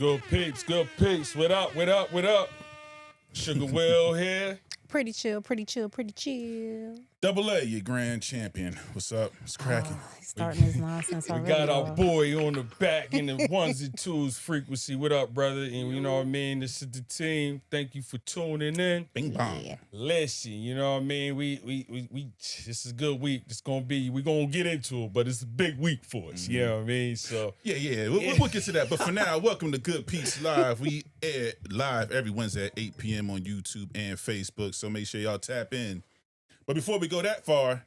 Good Peepz, Good Peepz. What up, what up, what up? Sugar Will here. Pretty chill, pretty chill, pretty chill. Double A, your grand champion. What's up? It's cracking. He's starting his nonsense We already. got our y'all. boy on the back in the ones and twos frequency. What up, brother? And you know what I mean? This is the team. Thank you for tuning in. Bing bong. Yeah. Listen, you know what I mean? We this is a good week. We're gonna get into it, but it's a big week for us. You know what I mean? So Yeah. We'll get to that. But for now, welcome to Good Peepz Live. We air live every Wednesday at 8 p.m. on YouTube and Facebook. So make sure y'all tap in. But before we go that far,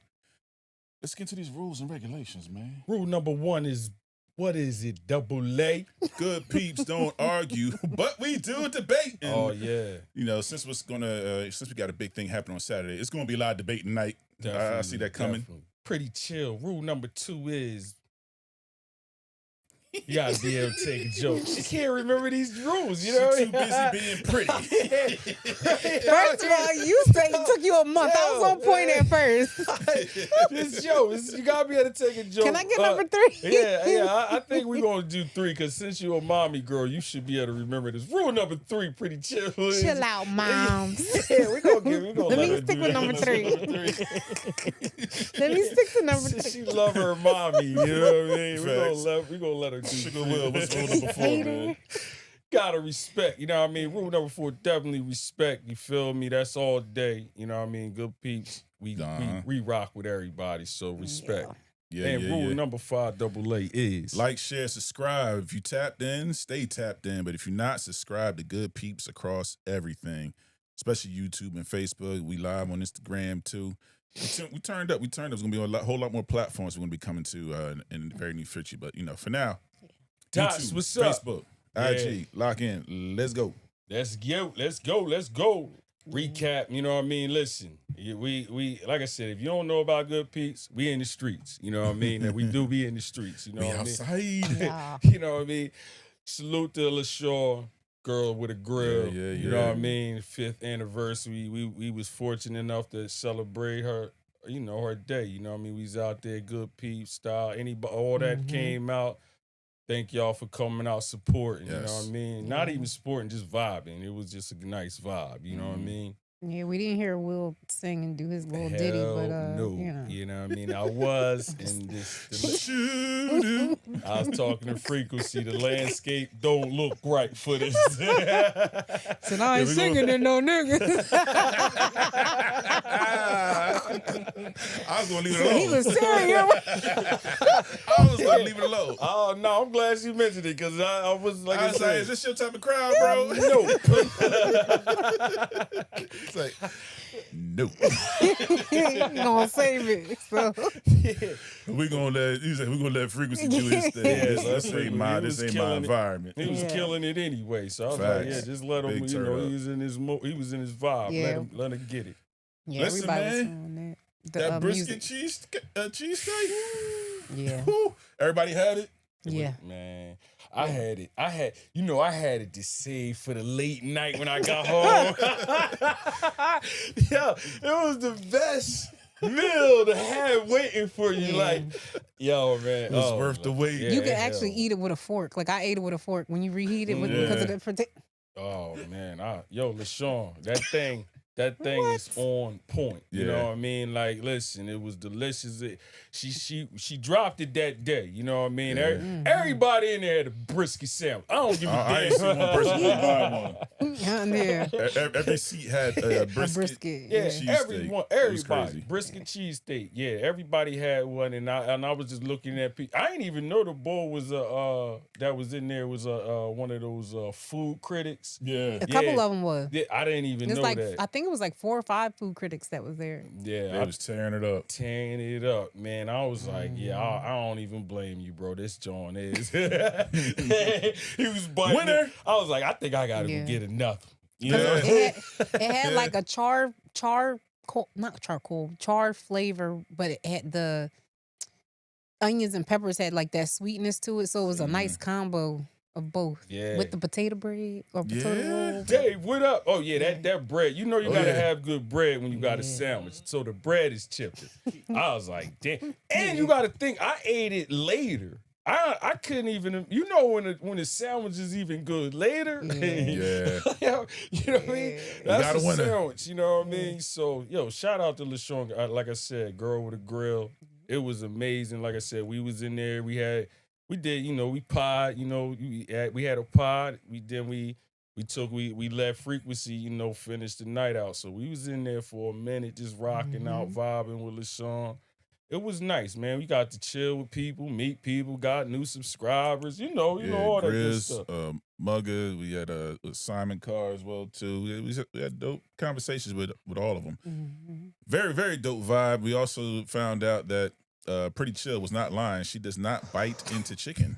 let's get into these rules and regulations, man. rule number one is, what is it, double A? Good peeps don't argue, but we do debate. And, Oh, yeah. you know, since we got a big thing happening on Saturday, it's gonna be a lot of debate tonight. I see that coming. Definitely. Pretty chill. Rule number two is, you gotta be able to take a joke. She can't remember these rules, you know? She too busy being pretty. First of all, you said it took you a month. I was on point at first. This joke, you gotta be able to take a joke. Can I get number three? Yeah. I think we're gonna do three, because since you're a mommy girl, you should be able to remember this. Rule number three, pretty chill. Chill out, moms. Yeah, we're gonna Let me her stick do with that. number three. Let me stick to number three. She love her mommy, you know what I mean? Facts. We're gonna let her do Sugar three. Will, what's rule number four, man? Gotta respect, you know what I mean? Rule number four, definitely respect, you feel me? That's all day, you know what I mean? Good peeps, we rock with everybody, so respect. Yeah, Rule number five, double A is like, share, subscribe. If you tapped in, stay tapped in. But if you're not, subscribe to Good Peeps across everything, especially YouTube and Facebook. We live on Instagram too. We turned up. It's gonna be a whole lot more platforms we're gonna be coming to in the very near future. But you know, for now, Dots, YouTube, what's up? Facebook, IG, lock in. Let's go. Let's go. Recap, you know what I mean? Listen, we like I said, if you don't know about Good Peeps, we in the streets, you know what I mean? And we do be in the streets, you know We what outside. I mean? Yeah. You know what I mean? Salute to LaShaw, girl with a grill. Yeah. You know what I mean? 5th anniversary. We was fortunate enough to celebrate her, you know, her day. You know what I mean? We was out there, Good Peeps style. All that came out. Thank y'all for coming out supporting, you know what I mean? Not even supporting, just vibing. It was just a nice vibe, you know what I mean? Yeah, we didn't hear Will sing and do his little ditty, but no, you know. what I mean? I was in this. I was talking to Frequency. The landscape don't look right for this. So now I ain't singing to no niggas. I was gonna leave it alone. He was serious. I was gonna leave it alone. Oh, no, I'm glad you mentioned it, because I was like, I was like, is this your type of crowd, bro? no. It's like, no. He gonna save it. So We're gonna let Frequency do his thing. This ain't my environment. He was killing it anyway, so I was like, Facts. yeah, just let him. Big You know, turn up. he was in his vibe. Yeah. Let him get it. yeah, Listen, everybody was man, on that. That brisket music. cheesesteak. Yeah. Woo. Everybody had it. Yeah. Man, I had it. I had it to save for the late night when I got home. Yo, it was the best meal to have waiting for you. Yeah. Like, yo, man. It was worth the wait. Yeah, You can hell. actually eat it with a fork. Like I ate it with a fork when you reheat it because of the Oh, man. LaShawn, that thing is on point. You know what I mean? Like, listen, it was delicious. She dropped it that day. You know what I mean? Everybody in there had a brisket sandwich. I don't give a damn. I ain't seen one person buy one. Yeah. Every seat had a brisket. Yeah, cheesesteak. It was everybody. crazy. Brisket cheesesteak. Yeah, everybody had one, and I was just looking at people. I didn't even know the boy was that was in there was one of those food critics. Yeah. A couple of them was. Yeah, I didn't even know that. I think it was like 4 or 5 food critics that was there. Yeah, They was tearing it up. tearing it up, man. I was like, yeah, I don't even blame you, bro. This joint is. He was biting. Winner. It. I was like, I think I gotta go get another. You know? Yeah. It had like a char flavor, but it had the onions and peppers had like that sweetness to it, so it was a nice combo of both. Yeah. With the potato bread or potato roll. Dave, what up? Oh yeah, that bread. You know you gotta have good bread when you got a Yeah. sandwich. So the bread is chipping. I was like, damn. And you gotta think, I ate it later. I couldn't even, when the sandwich is even good later. Yeah. You know what I mean? That's got a a winner. sandwich, you know what I mean? So, shout out to LaShawn. Like I said, Girl with a Grill. It was amazing. Like I said, we was in there. We did, we pod, we had a pod. We let Frequency, finish the night out. So we was in there for a minute, just rocking out, vibing with LaShawn. It was nice, man. We got to chill with people, meet people, got new subscribers, all that good Grizz, stuff. Mugga, we had Simon Carr as well too. We had dope conversations with all of them. Very, very dope vibe. We also found out that Pretty Chill was not lying. She does not bite into chicken.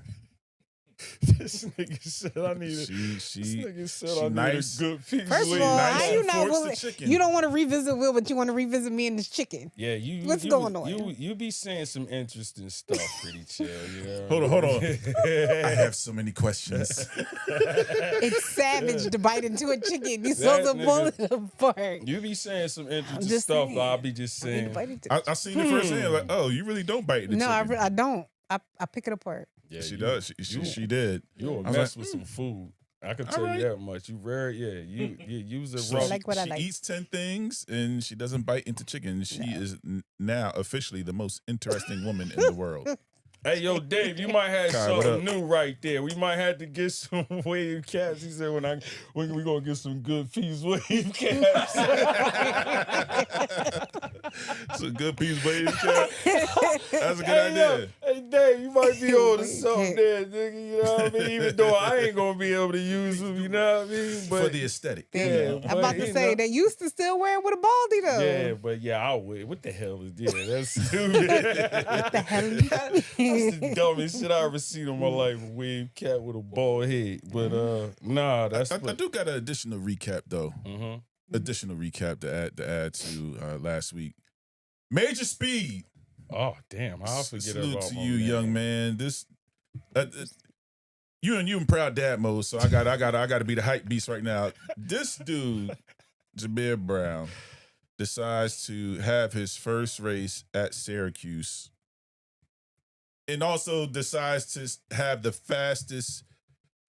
This nigga said I need nice. a good piece. First of all, nice how you and not force the willing? chicken. You don't want to revisit Will, but you want to revisit me and this chicken. Yeah, What's going on? You be saying some interesting stuff, Pretty Chill. Hold on. I have so many questions. It's savage to bite into a chicken. You saw the bullet apart. You be saying some interesting just stuff. saying. I'll be just saying. I seen it firsthand. Like, oh, you really don't bite into chicken. I don't. I pick it apart. Yeah, She does. She did. You a mess with some food. I can tell you that much. You use a So rough. I like what I she like. eats 10 things and she doesn't bite into chicken. She is now officially the most interesting woman in the world. Hey, yo, Dave, you might have Kai, what something up? new right there. We might have to get some wave caps. He said, when we gonna get some Good Peepz wave caps. So Good Peepz wave cap. That's a good idea. Hey, Dave, you might be on to something there, nigga. You know what I mean? Even though I ain't gonna be able to use them, you know what I mean? But For the aesthetic. yeah, I'm about to say they used to still wear it with a baldy though. Yeah, but I would. What the hell is that's stupid. What the hell? That's the dumbest shit I ever seen in my life. A wave cap with a bald head. But nah, that's I do got an additional recap though. Mm-hmm. Additional recap to add to last week. Major Speed. Oh damn! I'll forget Salute about to my you, man. young man. This you in proud dad mode, so I got to be the hype beast right now. This dude, Jameer Brown, decides to have his first race at Syracuse, and also decides to have the fastest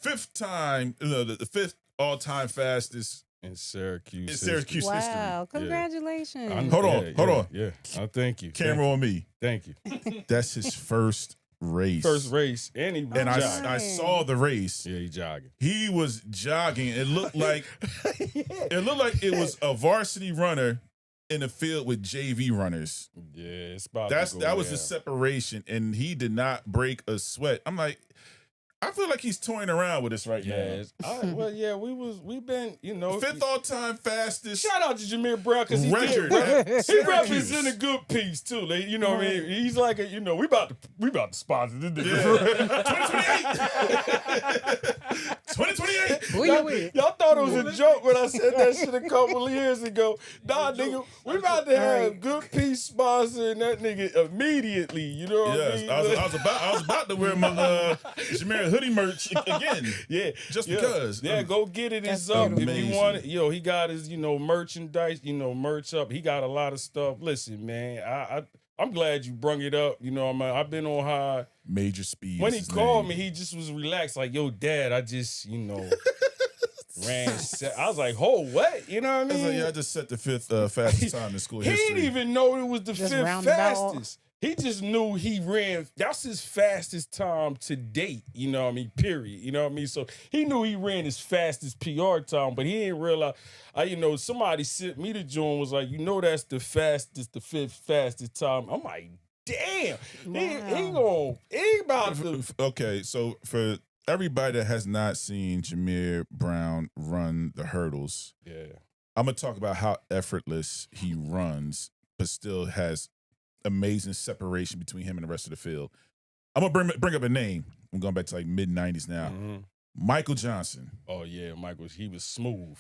the fifth all-time fastest In Syracuse. in Syracuse history. Wow! Congratulations. Hold Hold on. Yeah. Thank you. Camera on me. Thank you. That's his first race. First race, and he And jogging. I saw the race. Yeah, he jogging. He was jogging. It looked like it was a varsity runner in a field with JV runners. Yeah, it's about. That was the separation, and he did not break a sweat. I'm like, I feel like he's toying around with us right now. We've been, Fifth all-time fastest. Shout out to Jameer Brown because he record did. at He Syracuse. represented Good Peepz too. Like, you know what I mean? He's like we about to sponsor this nigga. Yeah. 2028. Who you with? Y'all thought it was a joke when I said that shit a couple of years ago. Nah, nigga, we about to have Good Peepz sponsoring that nigga immediately. You know what I Yes, mean? I was about to wear my Jameer hoodie merch again. Yeah, Just because. Yeah, go get it. It's That's up if amazing. you want it. He got his, merchandise, merch up. He got a lot of stuff. Listen, man, I'm glad you brung it up. I've been on high. Major Speed. When is he his called name. me, he just was relaxed. Like, yo, Dad, I just, ran. I was like, oh, what? You know what I I was mean? like, yeah, I just set the fifth fastest time in school He history. didn't even know it was the Just fifth roundabout. fastest. He just knew he ran. That's his fastest time to date. You know what I mean? Period. You know what I mean? So he knew he ran his fastest PR time, but he didn't realize. Somebody sent me the joint was like, that's the fifth fastest time. I'm like, damn. He about to. Okay, so for everybody that has not seen Jameer Brown run the hurdles, Yeah. I'm gonna talk about how effortless he runs, but still has amazing separation between him and the rest of the field. I'm gonna bring up a name. I'm going back to like mid '90s now. Mhm. Michael Johnson. Oh yeah, he was smooth.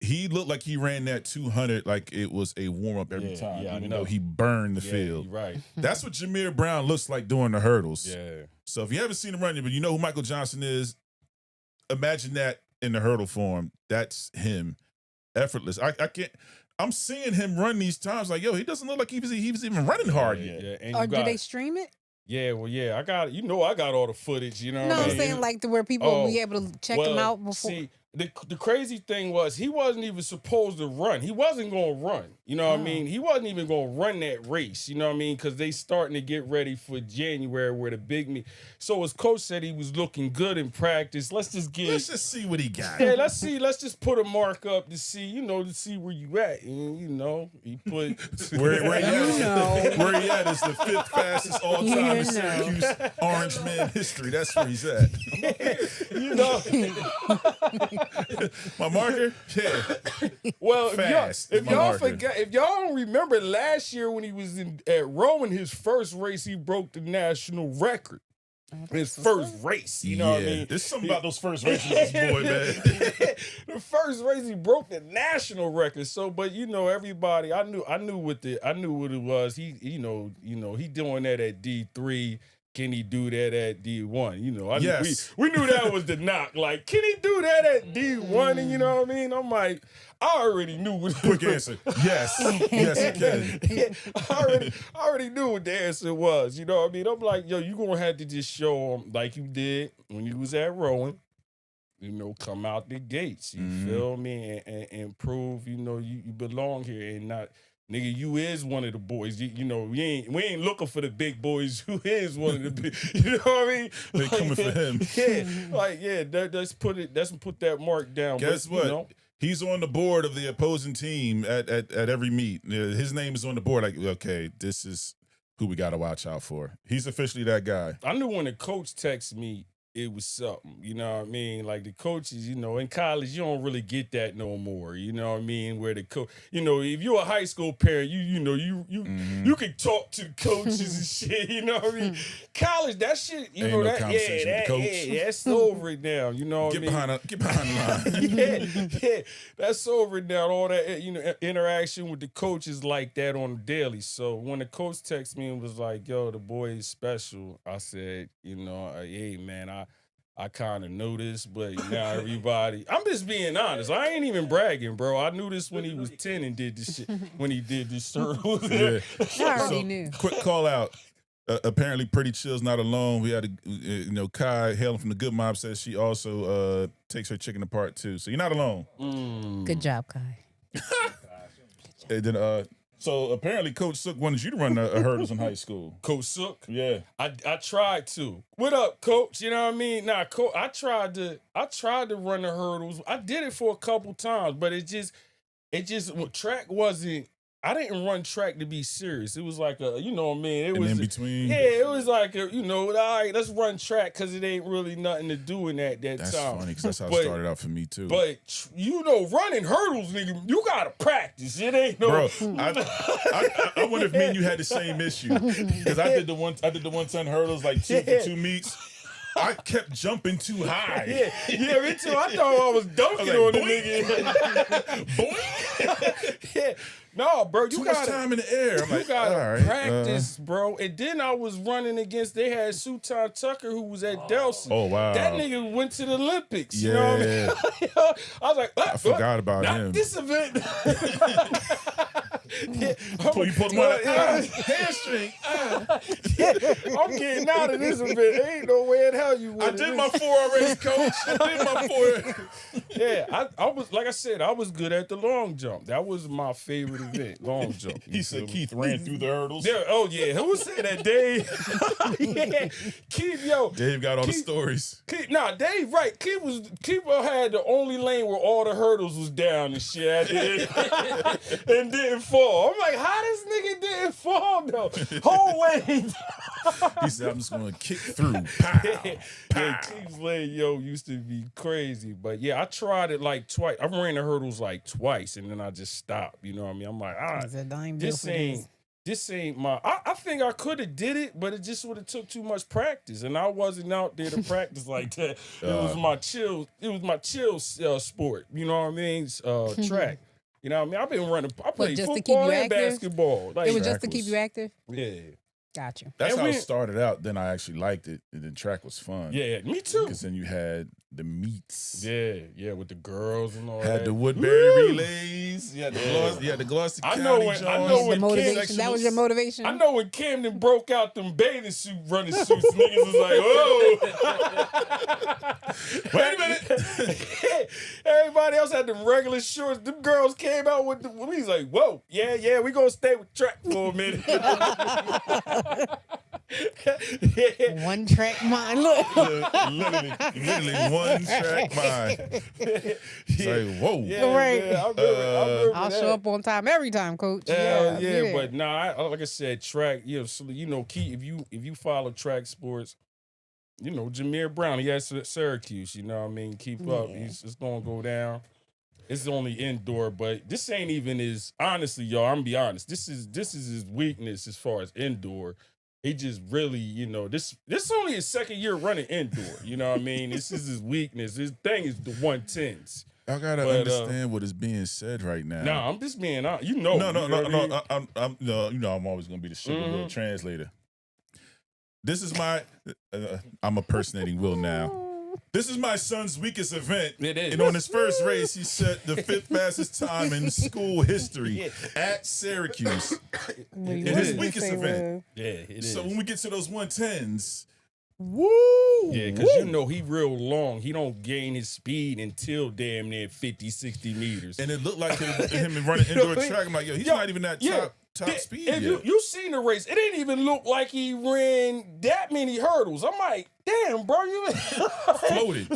He looked like he ran that 200 like it was a warm up every Yeah, time, yeah, I even know. though he burned the Yeah, field. you're right. That's what Jameer Brown looks like doing the hurdles. Yeah. So if you haven't seen him run, but you know who Michael Johnson is, imagine that in the hurdle form. That's him. Effortless. I can't. I'm seeing him run these times like, yo, he doesn't look like he was even running hard yet. Yeah. And Or you do got, they stream it? Yeah, well, yeah, I got all the footage. You know No, what I I'm mean? saying like to where people will be able to check him out before. See, the crazy thing was he wasn't even supposed to run. He wasn't going to run. You know what I mean? He wasn't even going to run that race. You know what I mean? Because they starting to get ready for January where the big meet. So his coach said he was looking good in practice. Let's just see what he got. Yeah, let's see. Let's just put a mark up to see, to see where you at. And, he put where he at is the 5th fastest all time in Syracuse Orange man history. That's where he's at. My marker? Yeah. Well, Fast if y'all don't remember last year when he was at Rowan, his first race, he broke the national record. His first race, you know what I mean? There's something about those first races, boy, man. The first race, he broke the national record. So, but everybody, I knew what it was. He doing that at D3. Can he do that at D1? Yes. We knew that was the knock. Like, can he do that at D1? And you know what I mean? I'm like, I already knew what Quick answer. Yes. Yes, he can. I already knew what the answer was. You know what I mean? I'm like, yo, you gonna have to just show him like you did when you was at Rowan. Come out the gates. You feel me? And prove, you belong here and not. Nigga, you is one of the boys. We ain't looking for the big boys. You is one of the big. You know what I mean? They coming for him. Yeah. Let's put that mark down. Guess what? He's on the board of the opposing team at every meet. His name is on the board. Like, okay, this is who we got to watch out for. He's officially that guy. I knew when the coach texted me, it was something, you know what I mean? Like the coaches, in college, you don't really get that no more, you know what I mean? Where the coach, if you're a high school parent, you can talk to the coaches and shit, you know what I mean? College, that shit, Ain't no conversation with the coach. That's over it now, you know what I mean? Get behind the line. yeah, that's over it now. All that, interaction with the coaches like that on the daily. So when the coach texted me and was like, yo, the boy is special, I said, hey, man, I kind of knew this, but now everybody, I'm just being honest. I ain't even bragging, bro. I knew this when he was 10 and did this shit, when he did this circle. Yeah. I already knew. Quick call out. Apparently, Pretty Chill's not alone. We had Kai hailing from the Good Mob says she also takes her chicken apart too. So you're not alone. Good job, Kai. And then, so apparently, Coach Sook wanted you to run the hurdles in high school. Coach Sook? Yeah. I tried to. What up, Coach? You know what I mean? Nah, Coach, I tried to run the hurdles. I did it for a couple times, but it just track wasn't. I didn't run track to be serious. It was like it was in between. Yeah, it was like all right, let's run track because it ain't really nothing to do in that That's time. funny because that's how it started out for me too. But running hurdles, nigga, you gotta practice. It ain't no. Bro, I wonder if me and you had the same issue because I did the 110 hurdles like two meets. I kept jumping too high. Yeah, me too. I thought I was dunking on the nigga. Boy. Yeah. No, bro, Too much time in the air. I'm like, gotta all right, practice, bro. And then I was running against. They had Sutan Tucker who was at Delson. Oh wow, that nigga went to the Olympics. Yeah, you know what I mean? I was like, I forgot about not him. This event. You put him on hamstring. I'm getting out of this event. There ain't no way in hell you would. I did my 4 already, Coach. I did my 4. Yeah, I was, like I said, I was good at the long jump. That was my favorite event, long jump. He said Keith ran through the hurdles. Yeah, oh yeah, who said that? Dave. Yeah, Keith, Dave got all the stories. Dave, right? Keith had the only lane where all the hurdles was down and shit, and didn't fall. I'm like, how this nigga didn't fall though? Whole lane. He said, I'm just gonna kick through. Pow, pow. Yeah, Keith's lane, used to be crazy. But yeah, I tried it like twice. I ran the hurdles like twice, and then I just stopped. You know what I mean? I'm like, all right, this ain't my. I think I could have did it, but it just would have took too much practice, and I wasn't out there to practice like that. It was my chill. It was my chill sport. You know what I mean? Track. You know what I mean? I've been running. I played football and basketball. It was just to keep you active? Yeah. Got you. That's how it started out. Then I actually liked it. And then track was fun. Yeah, me too. Because then you had The meets. Yeah, with the girls and all Had that. the Woodbury relays. You had the Glossy I County know when- Jones. I know The when motivation. That was your motivation. I know when Camden broke out them bathing suit running suits, niggas was like, "Whoa!" Wait a minute. Everybody else had them regular shorts. Them girls came out with the. We was like, "Whoa, yeah, we gonna stay with track for a minute." One track mind. Look. Literally one track mind. It's like, whoa. Right. I remember I'll that. show up on time every time, coach. Yeah, yeah. but like I said, track. Key. If you follow track sports, Jameer Brown, he has Syracuse. You know what I mean? Keep up. It's gonna go down. It's only indoor, but this ain't even his. Honestly, y'all, I'm gonna be honest. This is his weakness as far as indoor. He just really, this only his second year running indoor. You know what I mean? This is his weakness. His thing is the 110s. I gotta understand what is being said right now. Nah, I'm just being honest. No. I'm I'm always gonna be the sugar translator. This is my. I'm impersonating Will now. This is my son's weakest event. It is. And on his first race, he set the 5th fastest time in school history at Syracuse. In his weakest event. Yeah, it is. So when we get to those 110s, woo! Yeah, because he real long. He don't gain his speed until damn near 50, 60 meters. and it looked like him running indoor track. I'm like, yo, he's not even that top speed yet. You seen the race. It didn't even look like he ran that many hurdles. I'm like, damn, bro, you Floated.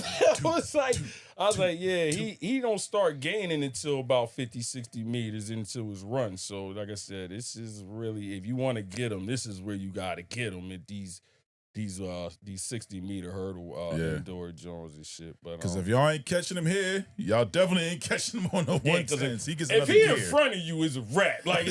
I was like, yeah, he don't start gaining until about 50, 60 meters into his run. So, like I said, this is really, if you want to get him, this is where you got to get him at these 60-meter hurdle indoor Jones and shit. But because if y'all ain't catching him here, y'all definitely ain't catching him on the 110s. He gets if another he gear. in front of you is a rat. Like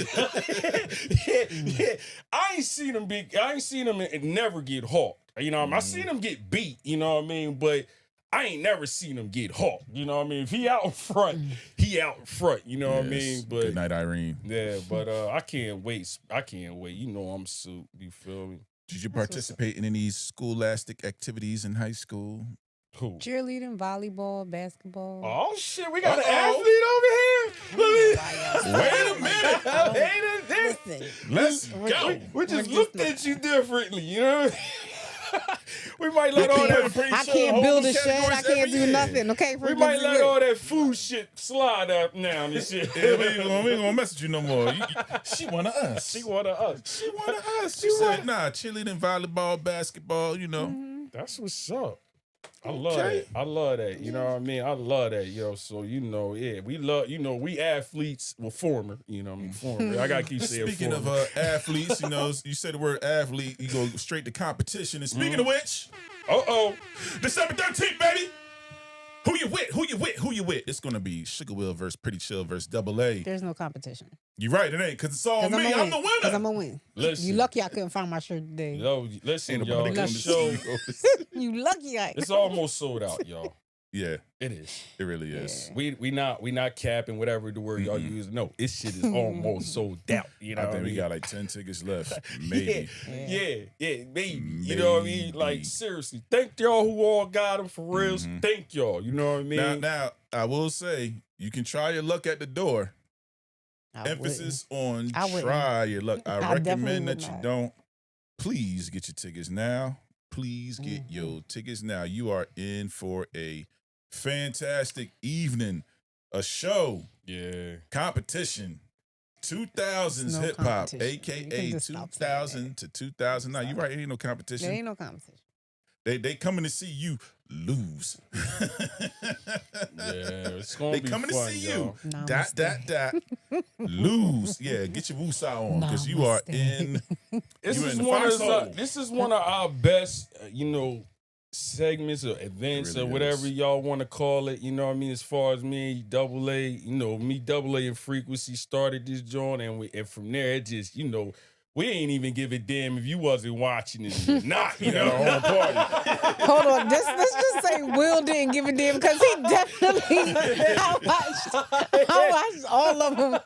I ain't seen him never get hawked. You know what I mean? I seen him get beat, you know what I mean? But I ain't never seen him get hawked. You know what I mean? If he out in front, he out in front. You know what I mean? But good night, Irene. Yeah, but I can't wait. You know I'm suit. You feel me? Did you participate in any scholastic activities in high school? Who? Cheerleading, volleyball, basketball. Oh shit, we got an athlete over here. Wait a minute. Listen, Let's go. We just looked at you differently, you know? We might let all that. I can't build a shed. I can't do nothing. Okay, We might let all that food shit slide up now and shit. Yeah, we ain't gonna mess with you no more. She one of us. She one of us. She one of us. She said, nah, cheerleading, volleyball, basketball, That's what's up. I love that. I love that. You know what I mean? I love that, yo. So, we love, we athletes, former, former. I got to keep saying Speaking former. of athletes, you say the word athlete, you go straight to competition. And speaking of which, December 13th, baby. Who you with? It's going to be Sugar Will versus Pretty Chill versus Double A. there's no competition. You're right, it ain't, because it's all me. I'm the winner. Because I'm going to win. Listen. You lucky I couldn't find my shirt today. Yo, listen, Ain't y'all. nobody This gonna show, You lucky I. it's almost sold out, y'all. Yeah, It is. it really is. We not capping whatever the word y'all use. No, this shit is almost sold out. You know I what think I we mean? got like 10 tickets left. Maybe. Yeah, maybe. You know what I mean? Like, seriously, thank y'all who all got them for real. Thank y'all. You know what I mean? Now, I will say, you can try your luck at the door. Emphasis on try your luck. I recommend that you don't. Please get your tickets now. Please get your tickets now. You are in for a fantastic evening, a show, competition, 2000s hip hop, aka 2000 to 2009. You're right, it ain't no competition. There ain't no competition. They coming to see you lose. It's gonna They be coming fun, to see y'all. you. Namaste. Lose. Yeah, get your woosah on because you are in. This You is in the one of foxhole. this is one of our best, segments or events It really or whatever is. y'all want to call it. You know what I mean? As far as me, Double A, Double A and Frequency started this joint, and from there it just, we ain't even give a damn if you wasn't watching it or not. You know, on party. Hold on, let's just say Will didn't give a damn because he definitely I watched all of them.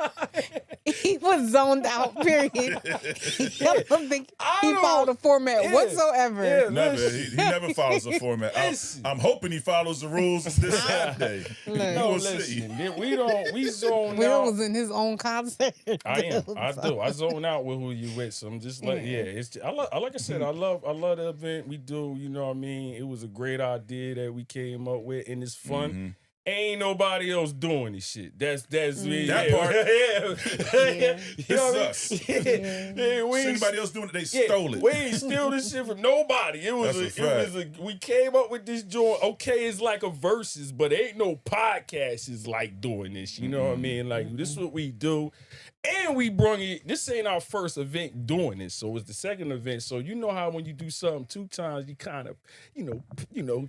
He was zoned out, period. I don't think he followed the format whatsoever. Yeah, Never. He never follows the format. I'm hoping he follows the rules this Saturday. No, listen. We zone Will out. was in his own concert. I am. I do. I zone out with who you with. So I'm just like, it's just, like I said, I love the event we do. You know what I mean? It was a great idea that we came up with, and it's fun. Ain't nobody else doing this shit. That's me. That part. You know what I mean? This is us. Anybody else doing it, they stole it. We ain't steal this shit from nobody. We came up with this joint. Okay, it's like a versus, but ain't no podcast is like doing this. You know what I mean? Like, this is what we do. And we brung it. This ain't our first event doing this, so it's the second event. So you know how when you do something 2 times, you kind of,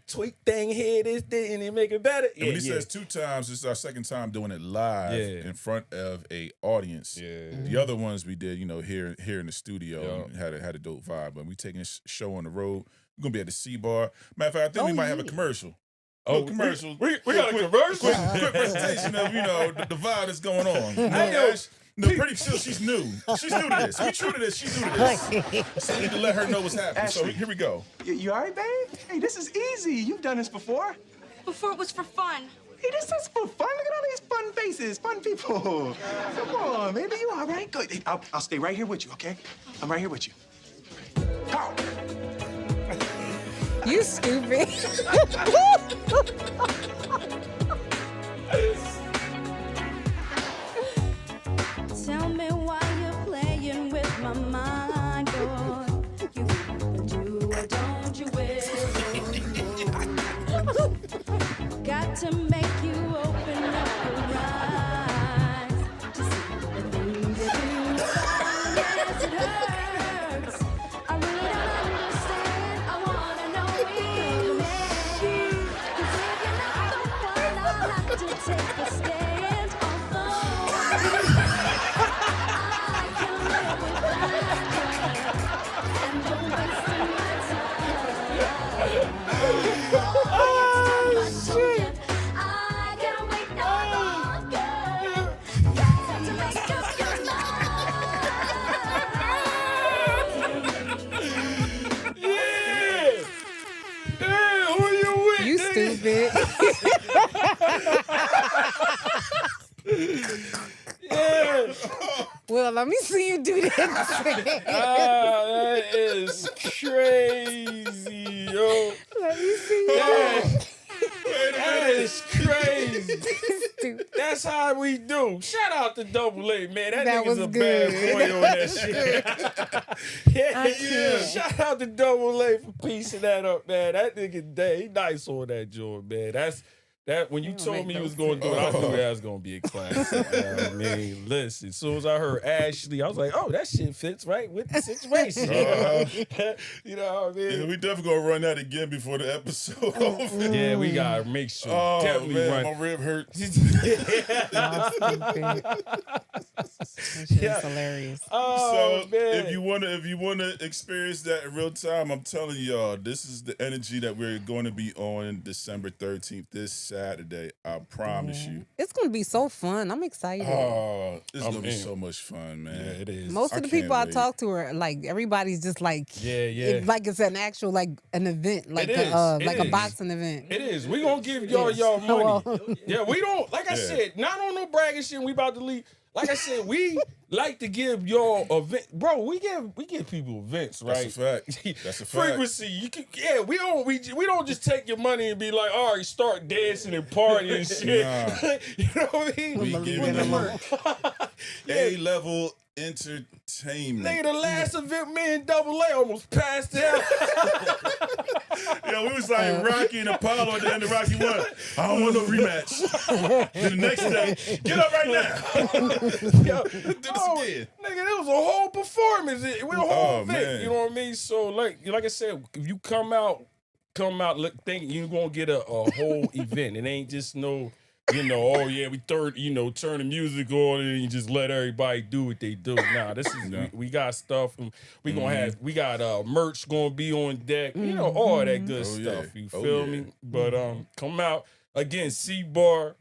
tweak thing here, this, and then make it better. And when he says 2 times, this is our second time doing it live in front of a audience. Yeah. The other ones we did, here in the studio, had a dope vibe. But we taking this show on the road. We're gonna be at the C-Bar. Matter of fact, I think we might have a commercial. Commercial. We got a commercial. Quick presentation of the vibe that's going on. No, pretty sure she's new. She's new to this. We true to this. She's new to this. So we need to let her know what's happening. Ashley, so here we go. You all right, babe? Hey, this is easy. You've done this before. Before it was for fun. Hey, this is for fun. Look at all these fun faces, fun people. Come on, baby. You all right? Good. Hey, I'll stay right here with you, okay? I'm right here with you. Pow. You stupid. Tell me why you're playing with my mind, boy. You do or don't you will. Got to make you open up your eyes to see the things that you do. Yes, it hurts. I really don't understand. I wanna know really. 'Cause if you're not the one, I'll have to take a stand. You stupid. Well, let me see you do that. That is crazy, yo. Let me see you. That is crazy. That's how we do. Shout out to Double A, man. That nigga's a good. bad boy on that shit. Shout out to Double A for piecing that up, man. That nigga, he nice on that joint, man. That when you told me you was going to do it, I knew that was going to be a classic. I mean, listen, as soon as I heard Ashley, I was like, oh, that shit fits right with the situation. You know what I mean? Yeah, we definitely going to run that again before the episode over. Yeah, we got to make sure. Oh, definitely man, run. my rib hurts. That shit is hilarious. Oh, So man. if you wanna experience that in real time, I'm telling y'all, this is the energy that we're going to be on December 13th, this Saturday. I promise you. It's going to be so fun. I'm excited. Oh, it's I'm gonna be in. so much fun, man. Yeah, it is. Most of the I can't people I wait. talk to are like, everybody's just like, Yeah. like it's an actual, like an event, like It is. like It a is. boxing event. It is. We gonna give y'all money. Well. Yeah, we don't. Like I Yeah. said, not on no bragging shit. We about to leave. Like I said, we like to give y'all event, bro. We give people events, right? That's a fact. That's a fact. Frequency. You can, we don't just take your money and be like, all right, start dancing and partying and shit. Nah. You know what I mean? We giving them A-level entertainment. Nigga, the last event, me and Double A almost passed out. Yeah, we was like Rocky and Apollo at the end of Rocky 1. I don't want no rematch. Then the next day, get up right now. Yo, Do this again. Nigga, it was a whole performance. It was a whole Oh, event. man. You know what I mean? So, like I said, if you come out thinking you're gonna get a whole event. It ain't just no, oh yeah, we turn the music on and you just let everybody do what they do. Nah, this is we got stuff. And we got merch gonna be on deck. All that good stuff. You feel me? But come out again, C-Bar.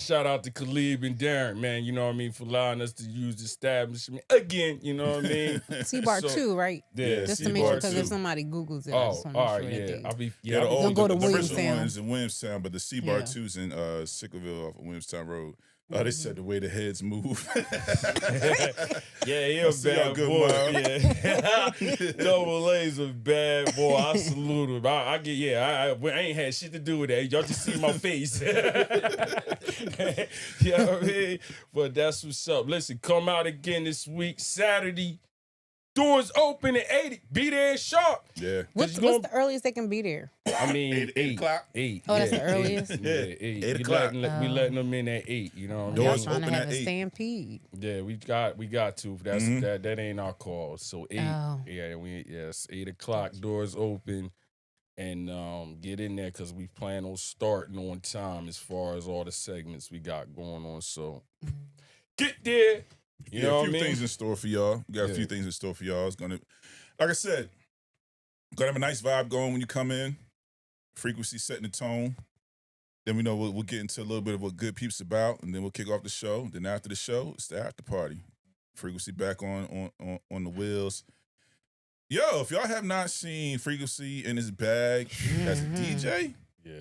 Shout out to Khalib and Darren, man. You know what I mean, for allowing us to use the establishment again. You know what I mean. C-Bar So- 2, right? Yeah, Just to C-Bar make sure, because 2. if somebody Googles it, I Oh, just want all to right, make sure yeah. that I'll be Yeah, the I'll be- old, go to the original Williamstown. one's in Williamstown, but the C-Bar Yeah. 2's in Sickerville off of Williamstown Road. They said the way the heads move. Yeah, he a see y'all bad good, boy. Mom. Yeah. Double A's a bad boy. I salute him. I get, yeah, I ain't had shit to do with that. Y'all just see my face. You know what I mean? But that's what's up. Listen, come out again this week, Saturday. Doors open at 8. Be there sharp. Yeah. What's the earliest they can be there? I mean, 8 o'clock? 8. Oh, that's yeah, the earliest? 8. Yeah, 8. 8 o'clock. We letting them in at 8. You know what I mean? Y'all Doors trying to open have at a 8. stampede. Yeah, we got to. That's that ain't our call. So 8. Oh. Yeah, yes, 8 o'clock. Doors open, and get in there because we plan on starting on time as far as all the segments we got going on. So get there. You know a what I few mean? things in store for y'all. We got a Yeah. few things in store for y'all. It's gonna, like I said, gonna have a nice vibe going when you come in. Frequency setting the tone. Then we know we'll get into a little bit of what Good Peepz about, and then we'll kick off the show. Then after the show, it's the after party. Frequency back on the wheels. Yo, if y'all have not seen Frequency in his bag as a DJ, Yeah.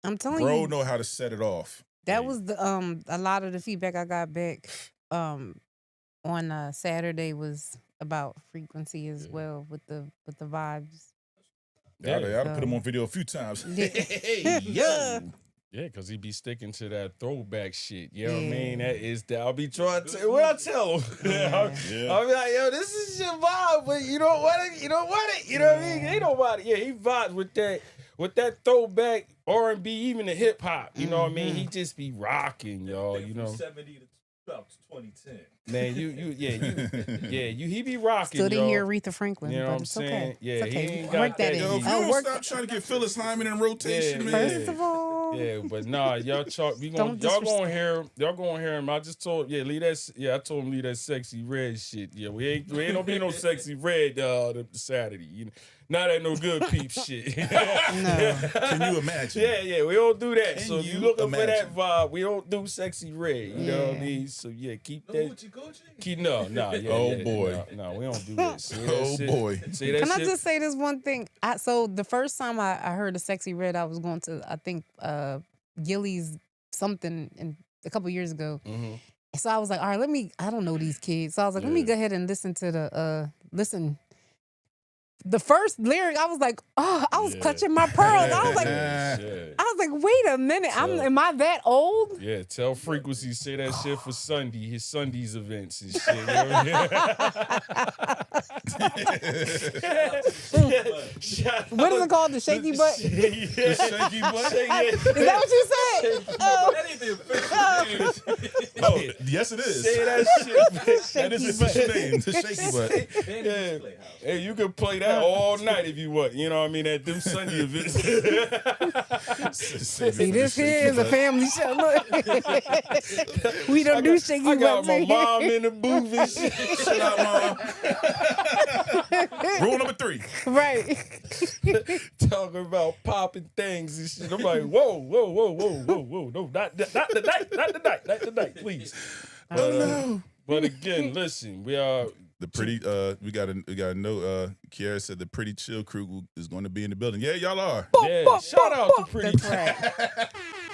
I'm telling bro you, know how to set it off. that was the a lot of the feedback I got back on Saturday was about Frequency as well with the vibes. Yeah, I so- put him on video a few times. Yeah. Hey, yo. Yeah, because he be sticking to that throwback shit. You know what I Yeah. mean? That is that. I'll be trying to what I tell him. Yeah. I'll be like, yo, this is your vibe, but you don't want it. You don't want it. You know what I mean? Ain't nobody. Yeah, he vibes with that throwback R&B, even the hip hop. You know what I mean? He just be rocking, y'all. You know, 70 to about 2010. man, he be rocking. Still didn't y'all. hear Aretha Franklin, You know but what I'm it's saying? okay. Yeah, it's he okay. ain't got Work that that in. Yo, if you I'll don't work. stop trying to get Phyllis Hyman in rotation, Yeah. man. First of all, Yeah, but nah, y'all talk. Don't Y'all gonna hear him. Y'all gonna hear him. I just told leave that. Yeah, I told him leave that sexy red shit. Yeah, we ain't gonna be no sexy red the Saturday. You know, not that no Good Peepz shit. no. Can you imagine? Yeah, we don't do that. Can So if you you looking for imagine? that vibe, we don't do sexy red. You know what I Yeah. mean? So yeah, keep No that. Gucci. Keep yeah. Oh, boy. no, we don't do that. See that Oh, shit? boy. See that Can I shit? just say this one thing? So the first time I heard the Sexy Red, I was going to, I think, Gilly's something a couple years ago. Mhm. So I was like, all right, I don't know these kids. So I was like, let me Yeah. go ahead and listen to the first lyric. I was like, oh, I was Yeah. clutching my pearls. I was like, yeah. I was like, wait a minute. So- Am I that old? Yeah, tell Frequency say that shit for Sunday, his Sunday's events and shit. You know What is it called? The shaky butt? Is The shaky butt. that what you said? Oh, That ain't the official name. Oh, yes, it is. Say that shit. That is the official name, the shaky butt. Yeah. Hey, you can play that all night if you want. You know what I mean? At them Sunday events. see, this here is a family show. Look, we don't do shaky I got butts my in mom here. in the booth and shit. Shut up, Mom. Rule number 3. Right. Talking about popping things and shit. I'm like, whoa. No, not tonight, please. But again, listen, we are. The pretty, we got a note. Kiara said the Pretty Chill crew is going to be in the building. Yeah, y'all are. Yeah, shout out to Pretty That's right.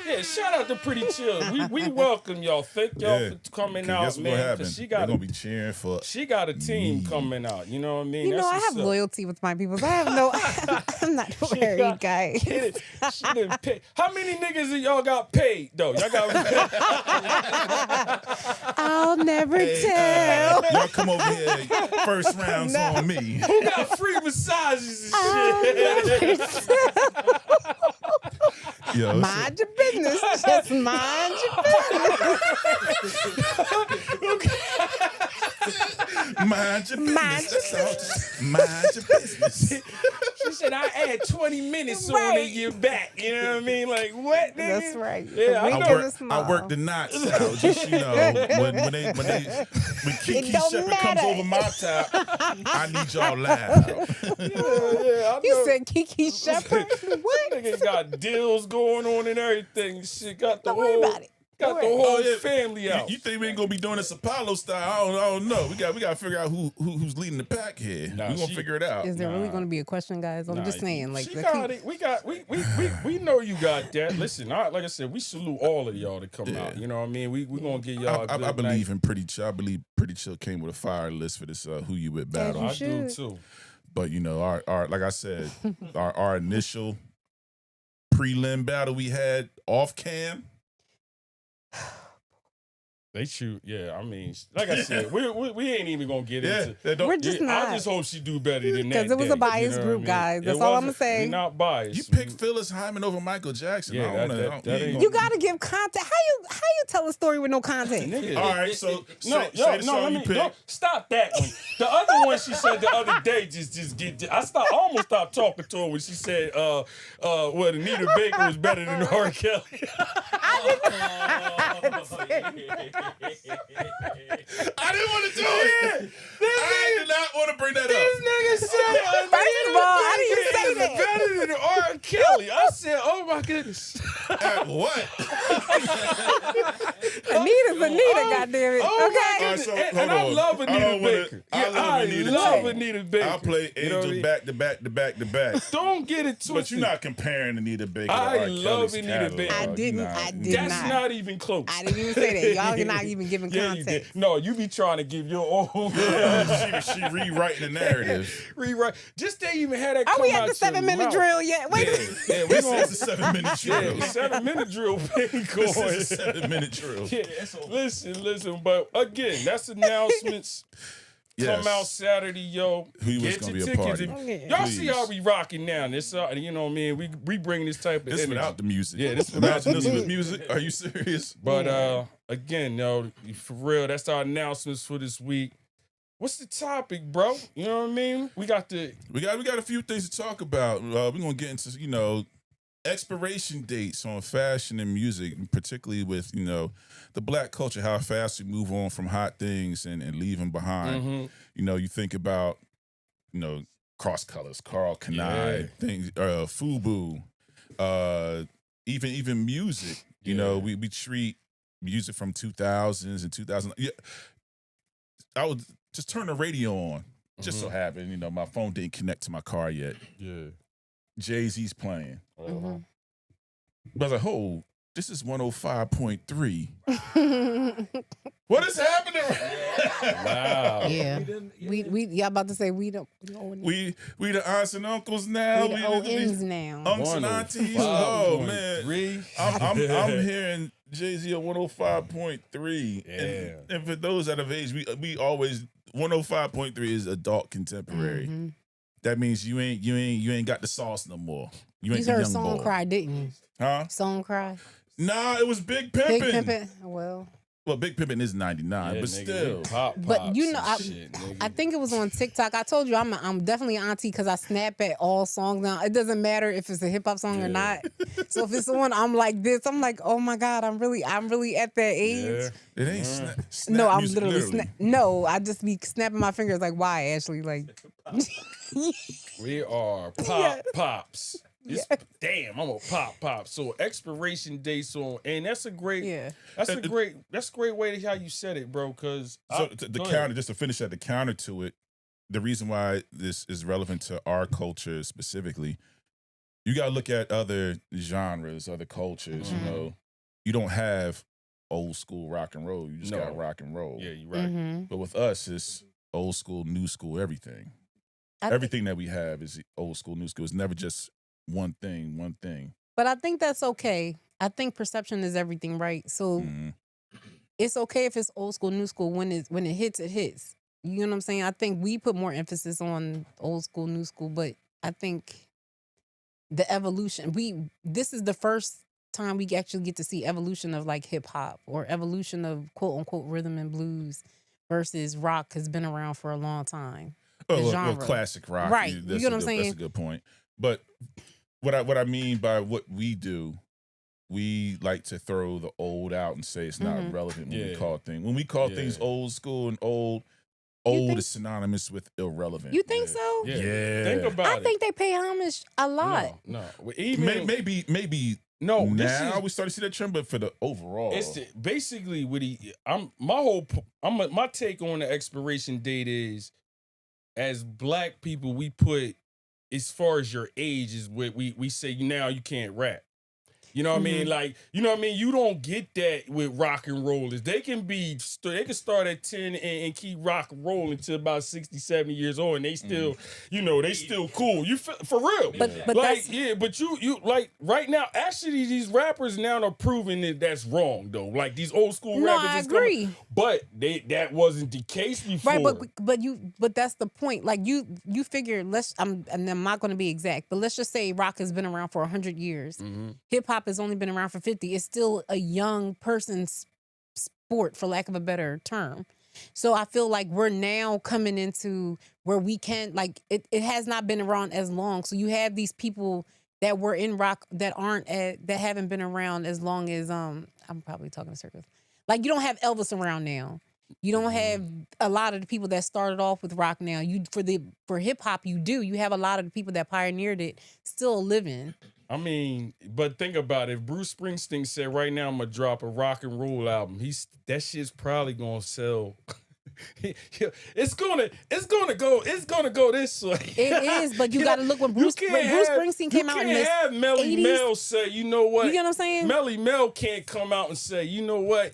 Yeah, shout out to Pretty Chill. We welcome y'all. Thank y'all Yeah. for coming 'Cause out, guess what man. happened? Because They're gonna be cheering for. she got a team coming out. You know what I mean? You know, I That's have what's up. loyalty with my people. I have no. I'm not She worried, got- guy. She didn't pay. How many niggas of y'all got paid though? Y'all got. I'll never tell. Y'all come over here. First rounds on me. Who got free massages and I'll shit? never tell. Yo, Mind your business. Just mind your mind your business. Mind That's all. Mind your business. She said but I add 20 minutes on Right. and you're back. You know what I mean? Like, what, nigga? That's right. Yeah, I Wink know. and a smile. I work the knots out. Just when Kiki don't Shepard comes matter. over my top, I need y'all loud. Yeah, I You know. said Kiki Shepard? What? Nigga got deals going on and everything. Shit, got the Don't worry whole, about it. got the Don't whole Oh, yeah. family out. You think we ain't gonna be doing this Apollo style? I don't know. We got to figure out who's leading the pack here. Nah, we gonna she- figure it out. Is there really Nah. going to be a question, guys? I'm Nah, just saying. Like, she the got peop- it. We know you got that. Listen, like I said, we salute all of y'all to come Yeah. out. You know what I mean? We gonna get y'all. a I good believe night. in Pretty Chill. I believe Pretty Chill came with a fire list for this Who You With battle. you I do should. too. But you know, our like I said, our initial prelim battle we had off cam. They shoot. Yeah, I mean, like I said, we ain't even gonna get into. We're just not. I just hope she do better than that. Because it was a day, biased you know what group, I mean? guys. It That's all I'm wasn't- gonna say. We not biased. You picked Phyllis Hyman over Michael Jackson. Yeah, I don't that wanna- ain't- You got to give context. How you tell a story with no context? Nigga. All right, so No, say the song let you me picked. stop that one. The other one she said the other day just get. I almost stopped talking to her when she said, what Anita Baker was better than R. Kelly. I didn't want to do it. I did not want to bring that This up. nigga said First of all, I didn't even say Anita that. Baker is better than R. Kelly. I said, oh my goodness. At what? Anita's Anita, goddammit. Oh okay. my goodness. All right, so, and hold I on. love I Anita don't wanna- Baker. I love I Anita love too. Anita Baker. I'll play You know what I Angel mean? back to back to back to back. Don't get it twisted. But you're not comparing Anita Baker to I R. love Kelly's Anita catalog. Baker. I didn't. Nah, I did That's not even close. I didn't even say that. Y'all are not even giving Yeah, you context. did. No, you be trying to give your own she rewriting the narrative. rewrite. Just they even had that. Are come we at out the 7-minute your drill yet? Wait a mouth. minute. Yeah, we This gonna. is a 7-minute drill. Yeah, 7-minute drill been This going. is a 7-minute drill. Yeah, listen. But again, that's announcements. Yes. Come out Saturday, yo. Who was Get gonna your be a tickets. party? Okay. Y'all see Please. how we rocking now. This, you know what I mean? We bring this type of This energy. without the music. Yeah, this without Imagine the this with music. music. Are you serious? But again, yo, for real, that's our announcements for this week. What's the topic, bro? You know what I mean? We got We got a few things to talk about. We're gonna get into expiration dates on fashion and music, and particularly with the black culture, how fast we move on from hot things and leave them behind. Mhm. You think about Cross Colors, Carl Kanai, things, FUBU, even music. We treat music from 2000s and 2000. Yeah, I would just turn the radio on. Just so happened, my phone didn't connect to my car yet. Yeah. Jay-Z's playing. Mhm. But I was like, oh, this is 105.3. What is happening? Wow. Yeah. We y'all about to say we don't we the aunts and uncles now. we the ONs now. Unks and aunties. Oh man. 105.3. I'm hearing Jay-Z at 105.3. Yeah. And for those that have age, we always 105.3 is adult contemporary. Mhm. That means you ain't got the sauce no more. You ain't You the heard young Song boy. Cry, didn't you? Huh? Song Cry. Nah, it was Big Big Pimpin'. Pimpin'. Well, Well, Big Pimpin' is 99, Yeah, but nigga, still. we pop but pops you know, and shit, nigga. I think it was on TikTok. I told you I'm definitely an auntie because I snap at all songs now. It doesn't matter if it's a hip hop song or not. So if it's on, I'm like this. I'm like, oh my god, I'm really at that age. Yeah. It ain't snap No, I'm music, literally no. I just be snapping my fingers like, why, Ashley? Like, We are pops. It's, damn, I'm a pop. So expiration dates on, and that's a great, yeah. that's a great way to how you said it, bro. Because So the counter, just to finish at the counter to it, the reason why this is relevant to our culture specifically, you got to look at other genres, other cultures. You don't have old school rock and roll. You just got rock and roll. Yeah, you're right. Mhm. But with us, it's old school, new school, everything. Everything that we have is old school, new school. It's never just one thing. But I think that's okay. I think perception is everything, right? So Mhm. it's okay if it's old school, new school. When it hits, it hits. You know what I'm saying? I think we put more emphasis on old school, new school, but I think the evolution. This is the first time we actually get to see evolution of like hip hop or evolution of quote unquote rhythm and blues versus rock has been around for a long time. Well, genre. classic rock. Right. That's You know what I'm That's saying? a good point. But what I mean by what we do, we like to throw the old out and say it's not relevant when we call things. When we call things old school and old is synonymous with irrelevant. You think so? Yeah. Think about it. I think they pay homage a lot. No. Even Maybe no. now we start to see that trend, but for the overall, It's basically what my take on the expiration date is, as black people, we put as far as your age is what we say now you can't rap. You know what I mean? Like, you know what I mean? You don't get that with rock and rollers. They can start at 10 and keep rock and rolling until about 60, 70 years old, and they still, they still cool. You for real. But like, but you like right now, actually these rappers now are proving that that's wrong though. Like these old school rappers. I agree. But that wasn't the case before. Right, but that's the point. Like you figure I'm not going to be exact, but let's just say rock has been around for 100 years. Hip hop has only been around for 50. It's still a young person's sport, for lack of a better term. So I feel like we're now coming into where we can, like, it has not been around as long. So you have these people that were in rock that haven't been around as long as I'm probably talking in circles. Like, you don't have Elvis around now. You don't have a lot of the people that started off with rock now. For hip hop, you do. You have a lot of the people that pioneered it still living. I mean, but think about it. If Bruce Springsteen said, right now I'm gonna drop a rock and roll album, that shit's probably gonna sell. It's gonna go this way. It is, but you got to look when Bruce Springsteen came out in the 80s. You can't have Melly Mel say, you know what? You get what I'm saying? Melly Mel can't come out and say, you know what?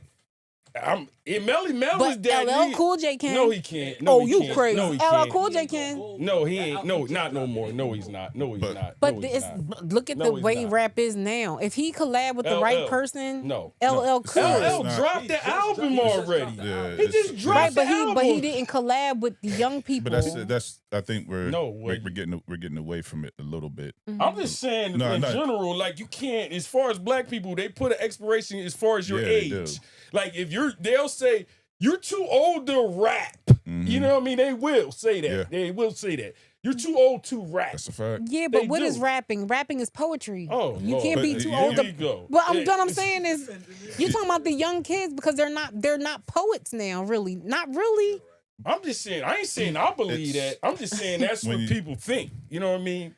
Melly Mel is But dead. LL Cool J can. No, he can't. No, he you can't. crazy. No, he LL can't. Cool J can. No, he ain't. No, not no more. No, he's not. No, he's not. But no, he's not. look at No, the he's way not. rap is now. If he collab with the LL. right person, No. LL could. LL not. dropped the album already. Yeah, He just it's- dropped Right, the album. but he didn't collab with the young people. but that's I think we're way. we're getting away from it a little bit. I'm just saying, No, in no. general, like, you can't, as far as black people, they put an expiration as far as your Yeah, they age. do. Like, they'll say, you're too old to rap. You know what I mean? They will say that. Yeah. They will say that. You're too old to rap. That's a fact. Yeah, but They what is do. rapping? Rapping is poetry. Oh, you Lord. can't be But too here old. Here we go. But Yeah. what I'm saying is, you're talking about the young kids because they're not poets now. Really, not really. I'm just saying, I ain't saying I believe It's- that. I'm just saying that's When what you- people think. You know what I mean?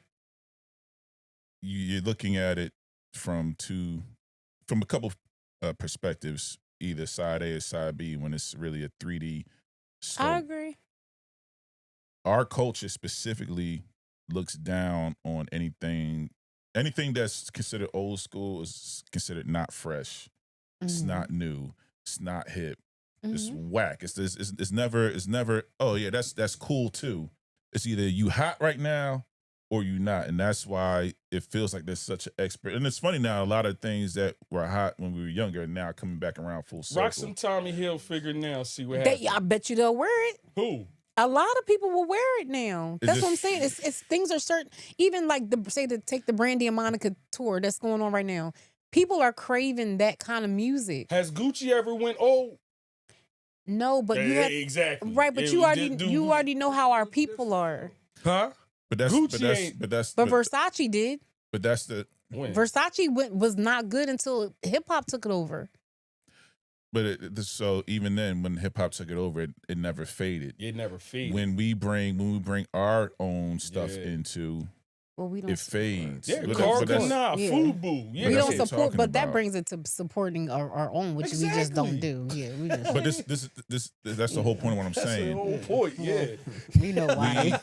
You're looking at it from a couple perspectives, either side A or side B, when it's really a 3D scope. I agree. Our culture specifically looks down on anything that's considered old school is considered not fresh. It's not new. It's not hip. It's whack. It's never. Oh yeah, that's cool too. It's either you hot right now or you not, and that's why it feels like there's such an expert. And it's funny now, a lot of things that were hot when we were younger are now coming back around full circle. Rock some Tommy Hilfiger now, see what happens. I bet you they'll wear it. Who? A lot of people will wear it now. Is That's this- what I'm saying. It's things are certain. Even like take the Brandy and Monica tour that's going on right now. People are craving that kind of music. Has Gucci ever went old? No, but you have exactly. right. But It you was already just you already know how our people are. Huh? But that's Gucci ain't- but that's But Versace did. but that's the When? Versace was not good until hip hop took it over. but so even then when hip hop took it over, it never faded. It never faded. When we bring our own stuff Yeah. into, Well, we don't. it fades. yeah, But Carl that's- Yeah. Fubu. Yeah, we that's don't what you're support, talking but that about. brings it to supporting our own, which we just don't Exactly. do. Yeah, we just. But this that's the whole point of what I'm That's the saying. whole point. Yeah. we know why.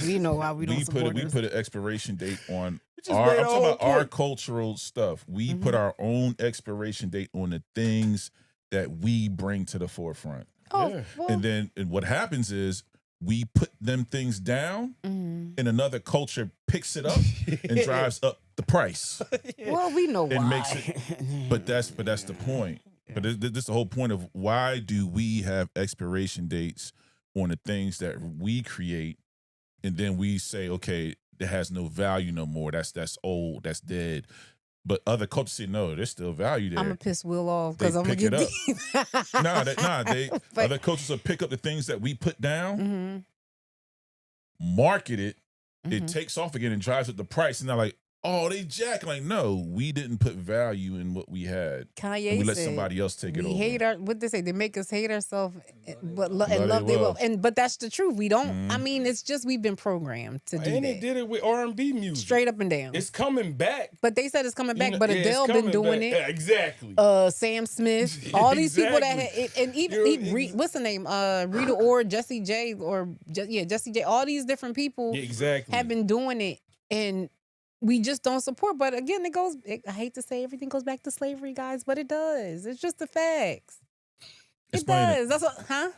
We know why we don't we support we this. put an expiration date on just our. made I'm our talking about whole our point. cultural stuff. We put our own expiration date on the things that we bring to the forefront, Oh, Yeah. well, and what happens is we put them things down, mhm. and another culture picks it up and drives up the price. well, we know why. It makes it, but that's the point. But this is the whole point of why do we have expiration dates on the things that we create, and then we say, okay, it has no value no more. That's old. That's dead. But other cultures say no, there's still value there. I'm gonna piss Will off They because I'm gonna pick get it these. They But- other cultures will pick up the things that we put down, Mhm. market it, it takes off again and drives up the price. And they're like, oh, they jacking. Like, no, we didn't put value in what we had. Kanye And we let said, somebody else take it we over. hate what they say. They make us hate ourselves, but and they love they will. will. But that's the truth. We don't. I mean, it's just we've been programmed to do And that. they did it with R&B music. Straight up and down. It's coming back. But they said it's coming back. You know, but yeah, it's Adele been coming doing back. it. Yeah, exactly. Sam Smith, all these people that had, and even what's the name? Rita Ora, Jessie J, Jessie J. All these different people have been doing it, and we just don't support. But again, I hate to say everything goes back to slavery, guys, but it does. It's just the facts. Explain That's what, huh?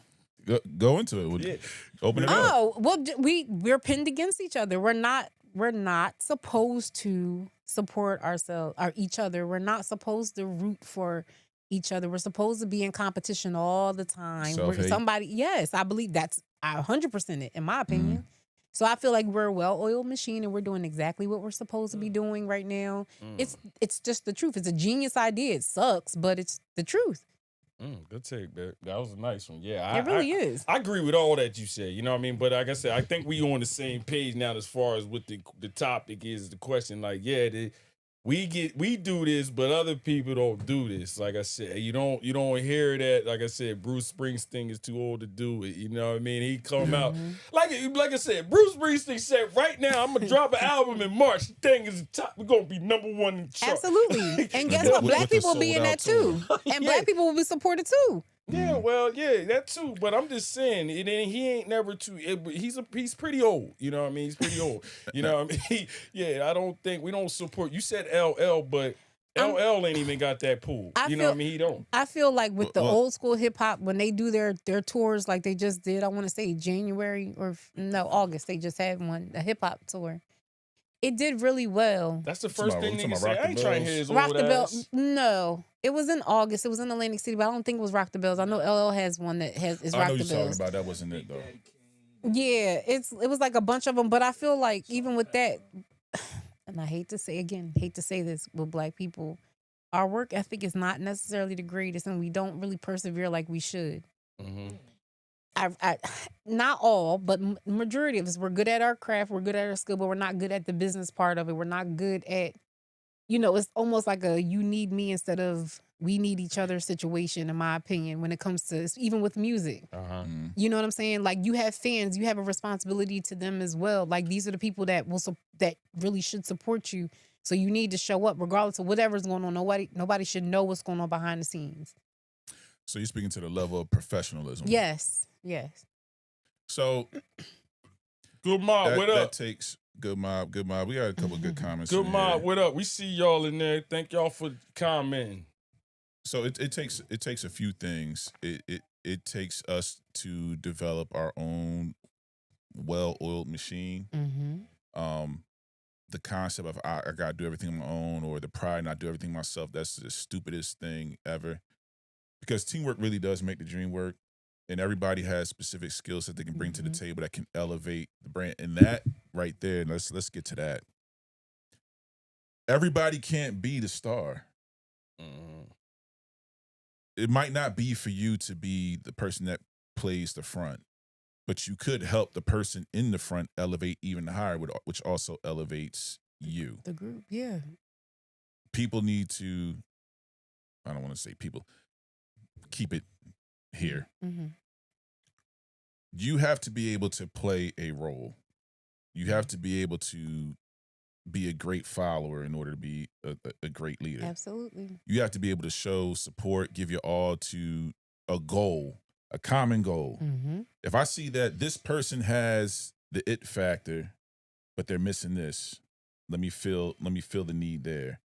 Go into it. Open it up. Oh, well, we're pinned against each other. We're not supposed to support each other. We're not supposed to root for each other. We're supposed to be in competition all the time. Self-hate. Yes, I believe that's 100% it, in my opinion. So I feel like we're a well-oiled machine and we're doing exactly what we're supposed to be doing right now. It's just the truth. It's a genius idea. It sucks, but it's the truth. Good take, Bear. That was a nice one. Yeah, It really is. I agree with all that you said. You know what I mean? But like I said, I think we on the same page now as far as what the topic is. The question, like, we do this, but other people don't do this. Like I said, you don't hear that. Like I said, Bruce Springsteen is too old to do it. You know what I mean? He come out like I said. Bruce Springsteen said, "Right now, I'm gonna drop an album in March. The thing is top. We're gonna be #1 in the chart." Absolutely. And guess what? Black people will be in that too, and black people will be supported too. Yeah, well, yeah, that too. But I'm just saying, he ain't never too. He's pretty old. You know what I mean? He's pretty old. You know what I mean? I don't think we don't support. You said LL, but LL ain't even got that pool. You know what I mean? He don't. I feel like with the old school hip hop, when they do their tours, like they just did, I want to say January or August, they just had a hip hop tour. It did really well. That's the first thing niggas say. Rock I the ain't trying to hear his old Rock the Bell. ass. No, it was in August. It was in Atlantic City, but I don't think it was Rock the Bells. I know LL has one that is I Rock know the you're talking Bells. about. That wasn't it though. Yeah, it was like a bunch of them, but I feel like even with that, and I hate to say this with black people, our work ethic is not necessarily the greatest, and we don't really persevere like we should. I not all, but majority of us, we're good at our craft, we're good at our skill, but we're not good at the business part of it. We're not good at, it's almost like a you need me instead of we need each other situation, in my opinion, when it comes to even with music. You know what I'm saying? Like you have fans, you have a responsibility to them as well. Like these are the people that that really should support you. So you need to show up regardless of whatever's going on. Nobody should know what's going on behind the scenes. So you're speaking to the level of professionalism. Yes. So Good mob, what up? That takes good mob. We got a couple of good comments. Good in mob, here. what up? We see y'all in there. Thank y'all for commenting. So it takes a few things. It takes us to develop our own well-oiled machine. The concept of I gotta do everything on my own, or the pride not do everything myself, that's the stupidest thing ever. Because teamwork really does make the dream work, and everybody has specific skills that they can bring to the table that can elevate the brand. And that right there, let's get to that. Everybody can't be the star. It might not be for you to be the person that plays the front, but you could help the person in the front elevate even higher, which also elevates you. The group, yeah. People need to, I don't want to say people, keep it here. You have to be able to play a role. You have to be able to be a great follower in order to be a great leader. Absolutely. You have to be able to show support, give your all to a goal, a common goal. If I see that this person has the it factor, but they're missing this, let me feel the need there.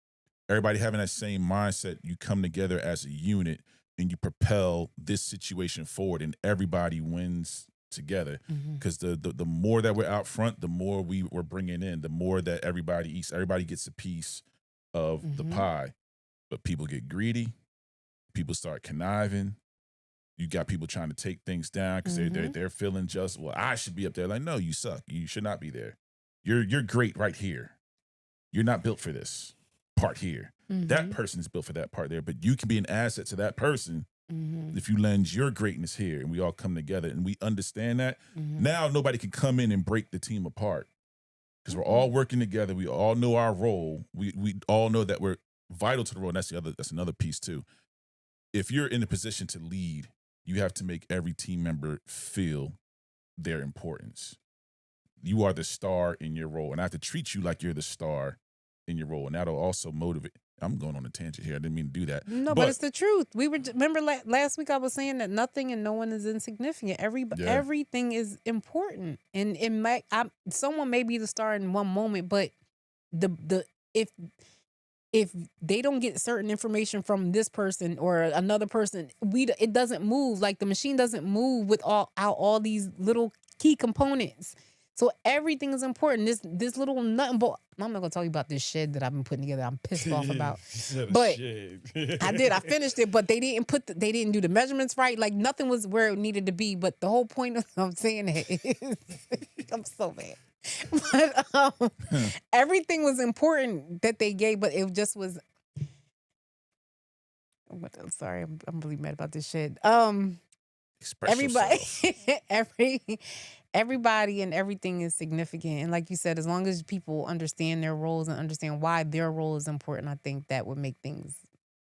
Everybody having that same mindset, you come together as a unit and you propel this situation forward, and everybody wins together. Because the more that we're out front, the more we're bringing in, the more that everybody eats. Everybody gets a piece of the pie. But people get greedy. People start conniving. You got people trying to take things down because they're feeling just, well, I should be up there. Like, no, you suck. You should not be there. You're great right here. You're not built for this part here. That person is built for that part there, but you can be an asset to that person if you lend your greatness here, and we all come together and we understand that. Now nobody can come in and break the team apart. because we're all working together. We all know our role. We all know that we're vital to the role. And that's another piece too. If you're in a position to lead, you have to make every team member feel their importance. You are the star in your role, and I have to treat you like you're the star in your role, and that'll also motivate. I'm going on a tangent here. I didn't mean to do that. No, but it's the truth. We were remember last week I was saying that nothing and no one is insignificant. Everything is important, and it might someone may be the star in one moment, but if they don't get certain information from this person or another person, it doesn't move. Like the machine doesn't move with all these little key components. So everything is important. This little nothing but I'm not gonna tell you about this shed that I've been putting together. I'm pissed off about. But I did. I finished it, but they didn't do the measurements right. Like nothing was where it needed to be. But the whole point of I'm saying that is I'm so mad. But everything was important that they gave, but it just was. I'm sorry, I'm really mad about this shit. Express Everybody, everybody and everything is significant, and like you said, as long as people understand their roles and understand why their role is important, I think that would make things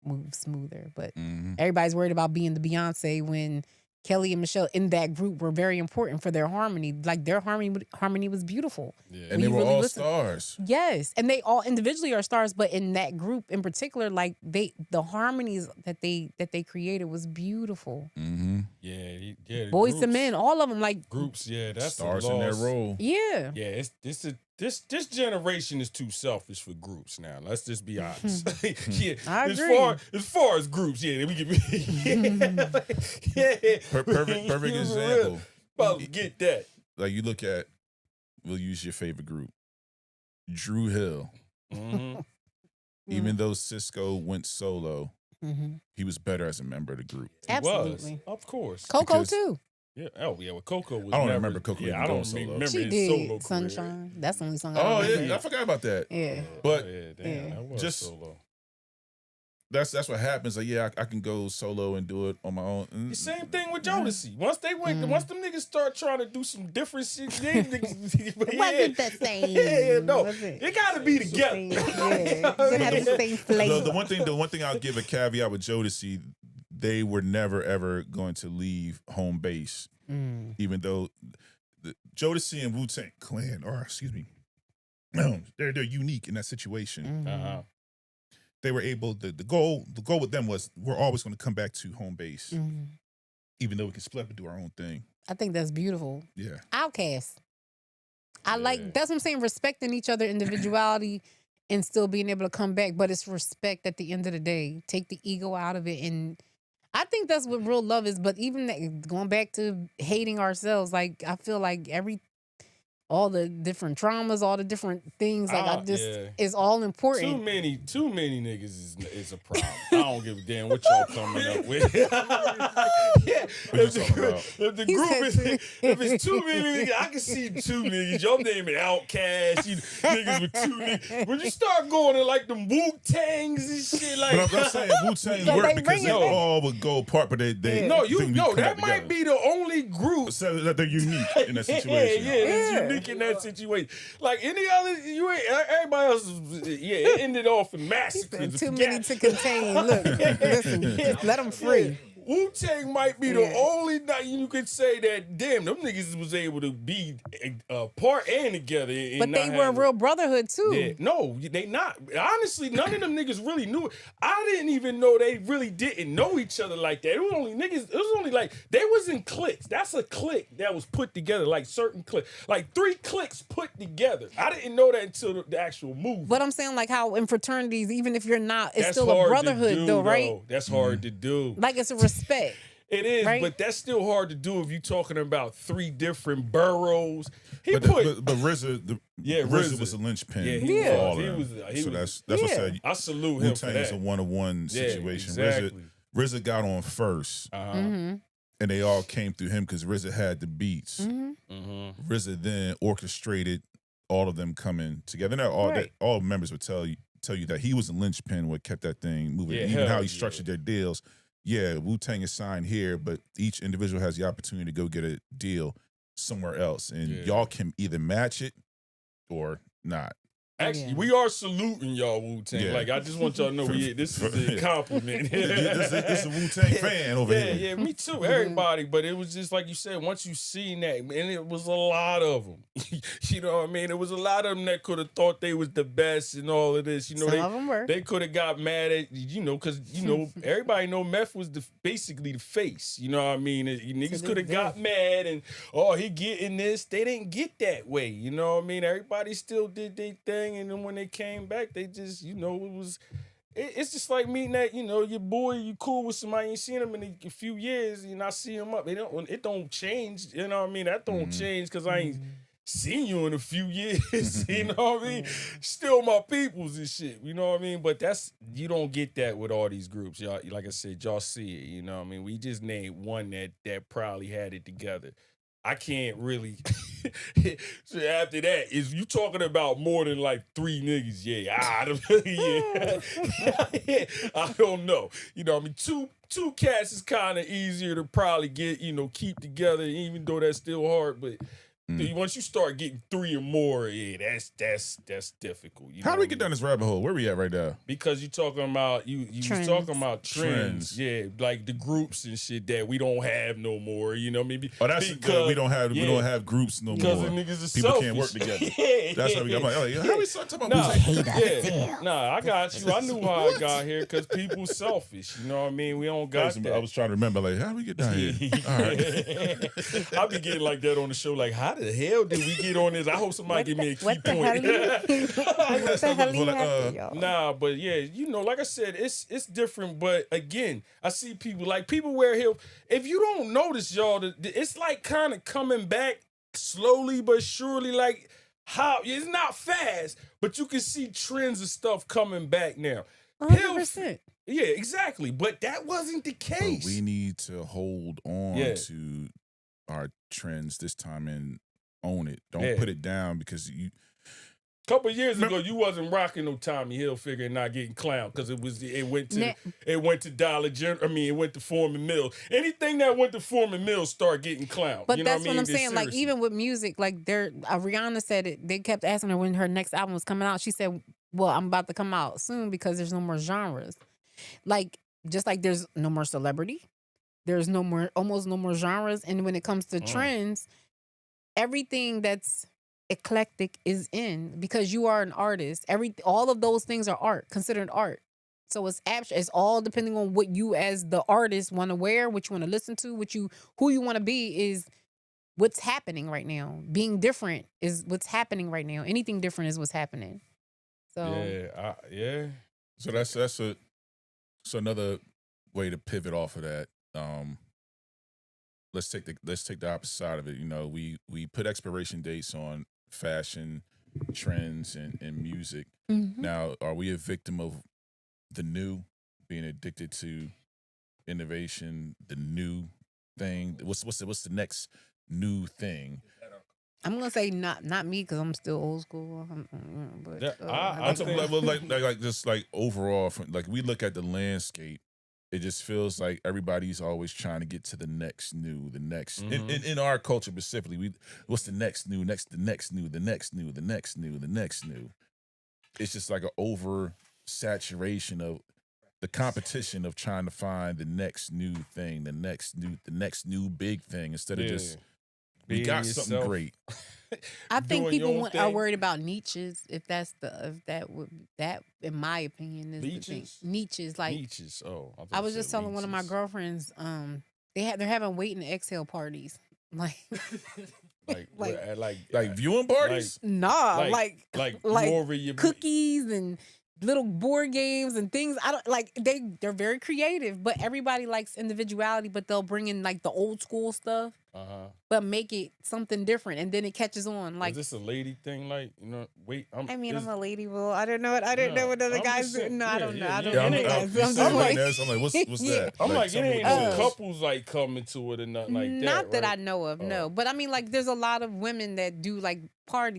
move smoother. But everybody's worried about being the Beyonce when Kelly and Michelle in that group were very important for their harmony. Like their harmony was beautiful. Yeah. And they were all stars. Yes. And they all individually are stars, but in that group in particular, like the harmonies that they created was beautiful. Mm-hmm. Yeah. Boys to Men, all of them like groups. Yeah, that's stars in their role. Yeah. Yeah, this generation is too selfish for groups now. Let's just be honest. Yeah, I agree. As far as groups, yeah, we can. Perfect example. About get that. Like you look at, we'll use your favorite group, Drew Hill. Mm-hmm. Even though Cisco went solo, he was better as a member of the group. Absolutely, of course. Coco too. Yeah. Oh, yeah. Well, Coco was. I don't remember Coco. Yeah, I don't remember she his did solo Sunshine. career. That's the only song. Oh I remember. yeah, I forgot about that. Yeah, but that was just solo. That's what happens. Like, yeah, I can go solo and do it on my own. The same thing with Jodeci. Once them niggas start trying to do some different shit, it wasn't the same. Yeah, no, it got to be together. It had the same flavor. The one thing I'll give a caveat with Jodeci, they were never ever going to leave home base, even though Jodeci and Wu-Tang Clan are, excuse me, they're unique in that situation. They were able. The goal with them was we're always going to come back to home base, even though we can split up and do our own thing. I think that's beautiful. Yeah, Outcast. I like that's what I'm saying. Respecting each other individuality and still being able to come back, but it's respect at the end of the day. Take the ego out of it, and I think that's what real love is. But even going back to hating ourselves, like I feel like all the different traumas, all the different things, like it's all important. Too many niggas is a problem. I don't give a damn what y'all coming up with. If it's too many niggas, I can see two niggas. Y'all naming Outcast, niggas with two niggas. When you start going to like them Wu-Tangs and shit, like but I'm saying Wu-Tang work because they all would go apart, but they that might be the only group that they're unique in that situation. It's unique in that situation. Like any other, everybody else, it ended off in massacres. Too many to contain. Look, listen, let them free. Wu-Tang might be the only night you could say that, damn, them niggas was able to be apart and together. But they were a real brotherhood, too. Yeah. No, they not. Honestly, none of them niggas really knew it. I didn't even know they really didn't know each other like that. It was only niggas, it was only like, they was in cliques. That's a clique that was put together, like certain cliques. Like 3 cliques put together. I didn't know that until the actual movie. But I'm saying like how in fraternities, even if you're not, it's still a brotherhood though, right? That's hard to do. Like it's a respect. It is, right? But that's still hard to do if you're talking about 3 different boroughs. But RZA was a linchpin for all of them. So that's what I said. I salute him for that. It's a one-on-one situation. Exactly. RZA got on first, and they all came through him because RZA had the beats. RZA then orchestrated all of them coming together. Now, all members would tell you that he was a linchpin, what kept that thing moving. Even how he structured their deals. Yeah, Wu-Tang is signed here, but each individual has the opportunity to go get a deal somewhere else. And y'all can either match it or not. Actually, Yeah. we are saluting y'all, Wu-Tang. Yeah. Like, I just want y'all to know this is a compliment. This is a Wu-Tang fan over Yeah, here. yeah, me too. Everybody, but it was just like you said. Once you seen that, and it was a lot of them. You know what I mean? It was a lot of them that could have thought they was the best and all of this. You know, Some of 'em were. they could have got mad at because everybody know Meth was basically the face. You know what I mean? And niggas this could have day. got mad and he getting this. They didn't get that way. You know what I mean? Everybody still did their thing, and then when they came back, they just it was. It's just like meeting that, your boy, you cool with somebody, you ain't seen him in a few years, and I see him up. It don't change, you know what I mean? That don't change because I ain't seen you in a few years, you know what I mean? Still my peoples and shit, you know what I mean? But you don't get that with all these groups. Y'all, like I said, y'all see it, you know what I mean? We just named one that probably had it together. I can't really. So after that, is you talking about more than like 3 niggas? Yeah, I don't know. You know, I mean, two cats is kind of easier to probably get, keep together, even though that's still hard. But once you start getting 3 or more, yeah, that's difficult. How do we get down this rabbit hole? Where we at right now? Because you talking about you was Trends. talking about trends, yeah, like the groups and shit that we don't have no more. You know, maybe That's good. We don't have groups no more. Because the niggas is People selfish. can't work together. Yeah, That's how we got. I'm like, how we start talking about music? I got you. I knew how I got here because people selfish. You know what I mean? We don't got that. I was trying to remember, like, how do we get down here? All right. I be getting like that on the show. Like, how the hell did we get on this? I hope somebody give me a key What the point. What the hell you happened, y'all? Nah, but yeah, like I said, it's different. But again, I see people wear heels. If you don't notice, y'all, it's like kind of coming back slowly but surely. Like how it's not fast, but you can see trends of stuff coming back now. 100%. Yeah, exactly. But that wasn't the case. But we need to hold on to our trends this time and own it. Don't put it down because you. Couple of years ago, you wasn't rocking no Tommy Hilfiger and not getting clowned because it went to Dollar General. I mean, it went to Foreman Mills. Anything that went to Foreman Mills start getting clowned. But you know that's what I mean? I'm saying. Like even with music, like Rihanna said it. They kept asking her when her next album was coming out. She said, "Well, I'm about to come out soon because there's no more genres. Like just like there's no more celebrity, there's almost no more genres. And when it comes to trends, everything that's eclectic is in because you are an artist. All of those things are art, considered art. So it's abstract. It's all depending on what you as the artist want to wear, what you want to listen to, who you want to be is what's happening right now. Being different is what's happening right now. Anything different is what's happening. So yeah. So that's another way to pivot off of that. Let's take the opposite side of it. You know, we put expiration dates on fashion trends and music. Mhm. Now, are we a victim of the new, being addicted to innovation, the new thing? What's the next new thing? I'm gonna say not me because I'm still old school. But I'm talking like just like overall, like we look at the landscape. It just feels like everybody's always trying to get to the next new, the next. In our culture specifically, what's the next new, the next new, the next new, the next new, the next new. It's just like an oversaturation of the competition of trying to find the next new thing, the next new big thing instead of just we Being got yourself. something great. I think doing people your own are thing. worried about niches. If that in my opinion is the thing. Niches? Niches like Niches. Oh, thought I you was just said telling one of my leeches. girlfriends, they're having wait and exhale parties. Like Like viewing parties. nah, like more of your cookies and little board games and things. I don't like they're very creative, but everybody likes individuality, but they'll bring in like the old school stuff, but make it something different and then it catches on. Like is this a lady thing? Like, wait, I'm a lady. Well, I don't know what other I'm guys just do. saying- No, I yeah, don't know. yeah, I don't yeah. know. I'm the like- guys. I'm I'm just like, like, that. So I'm like, what's that? I'm like, it tell me ain't what no it is. couples like coming to it or nothing like that. not that I right? know of, no. But I mean, like, there's a lot of women that do like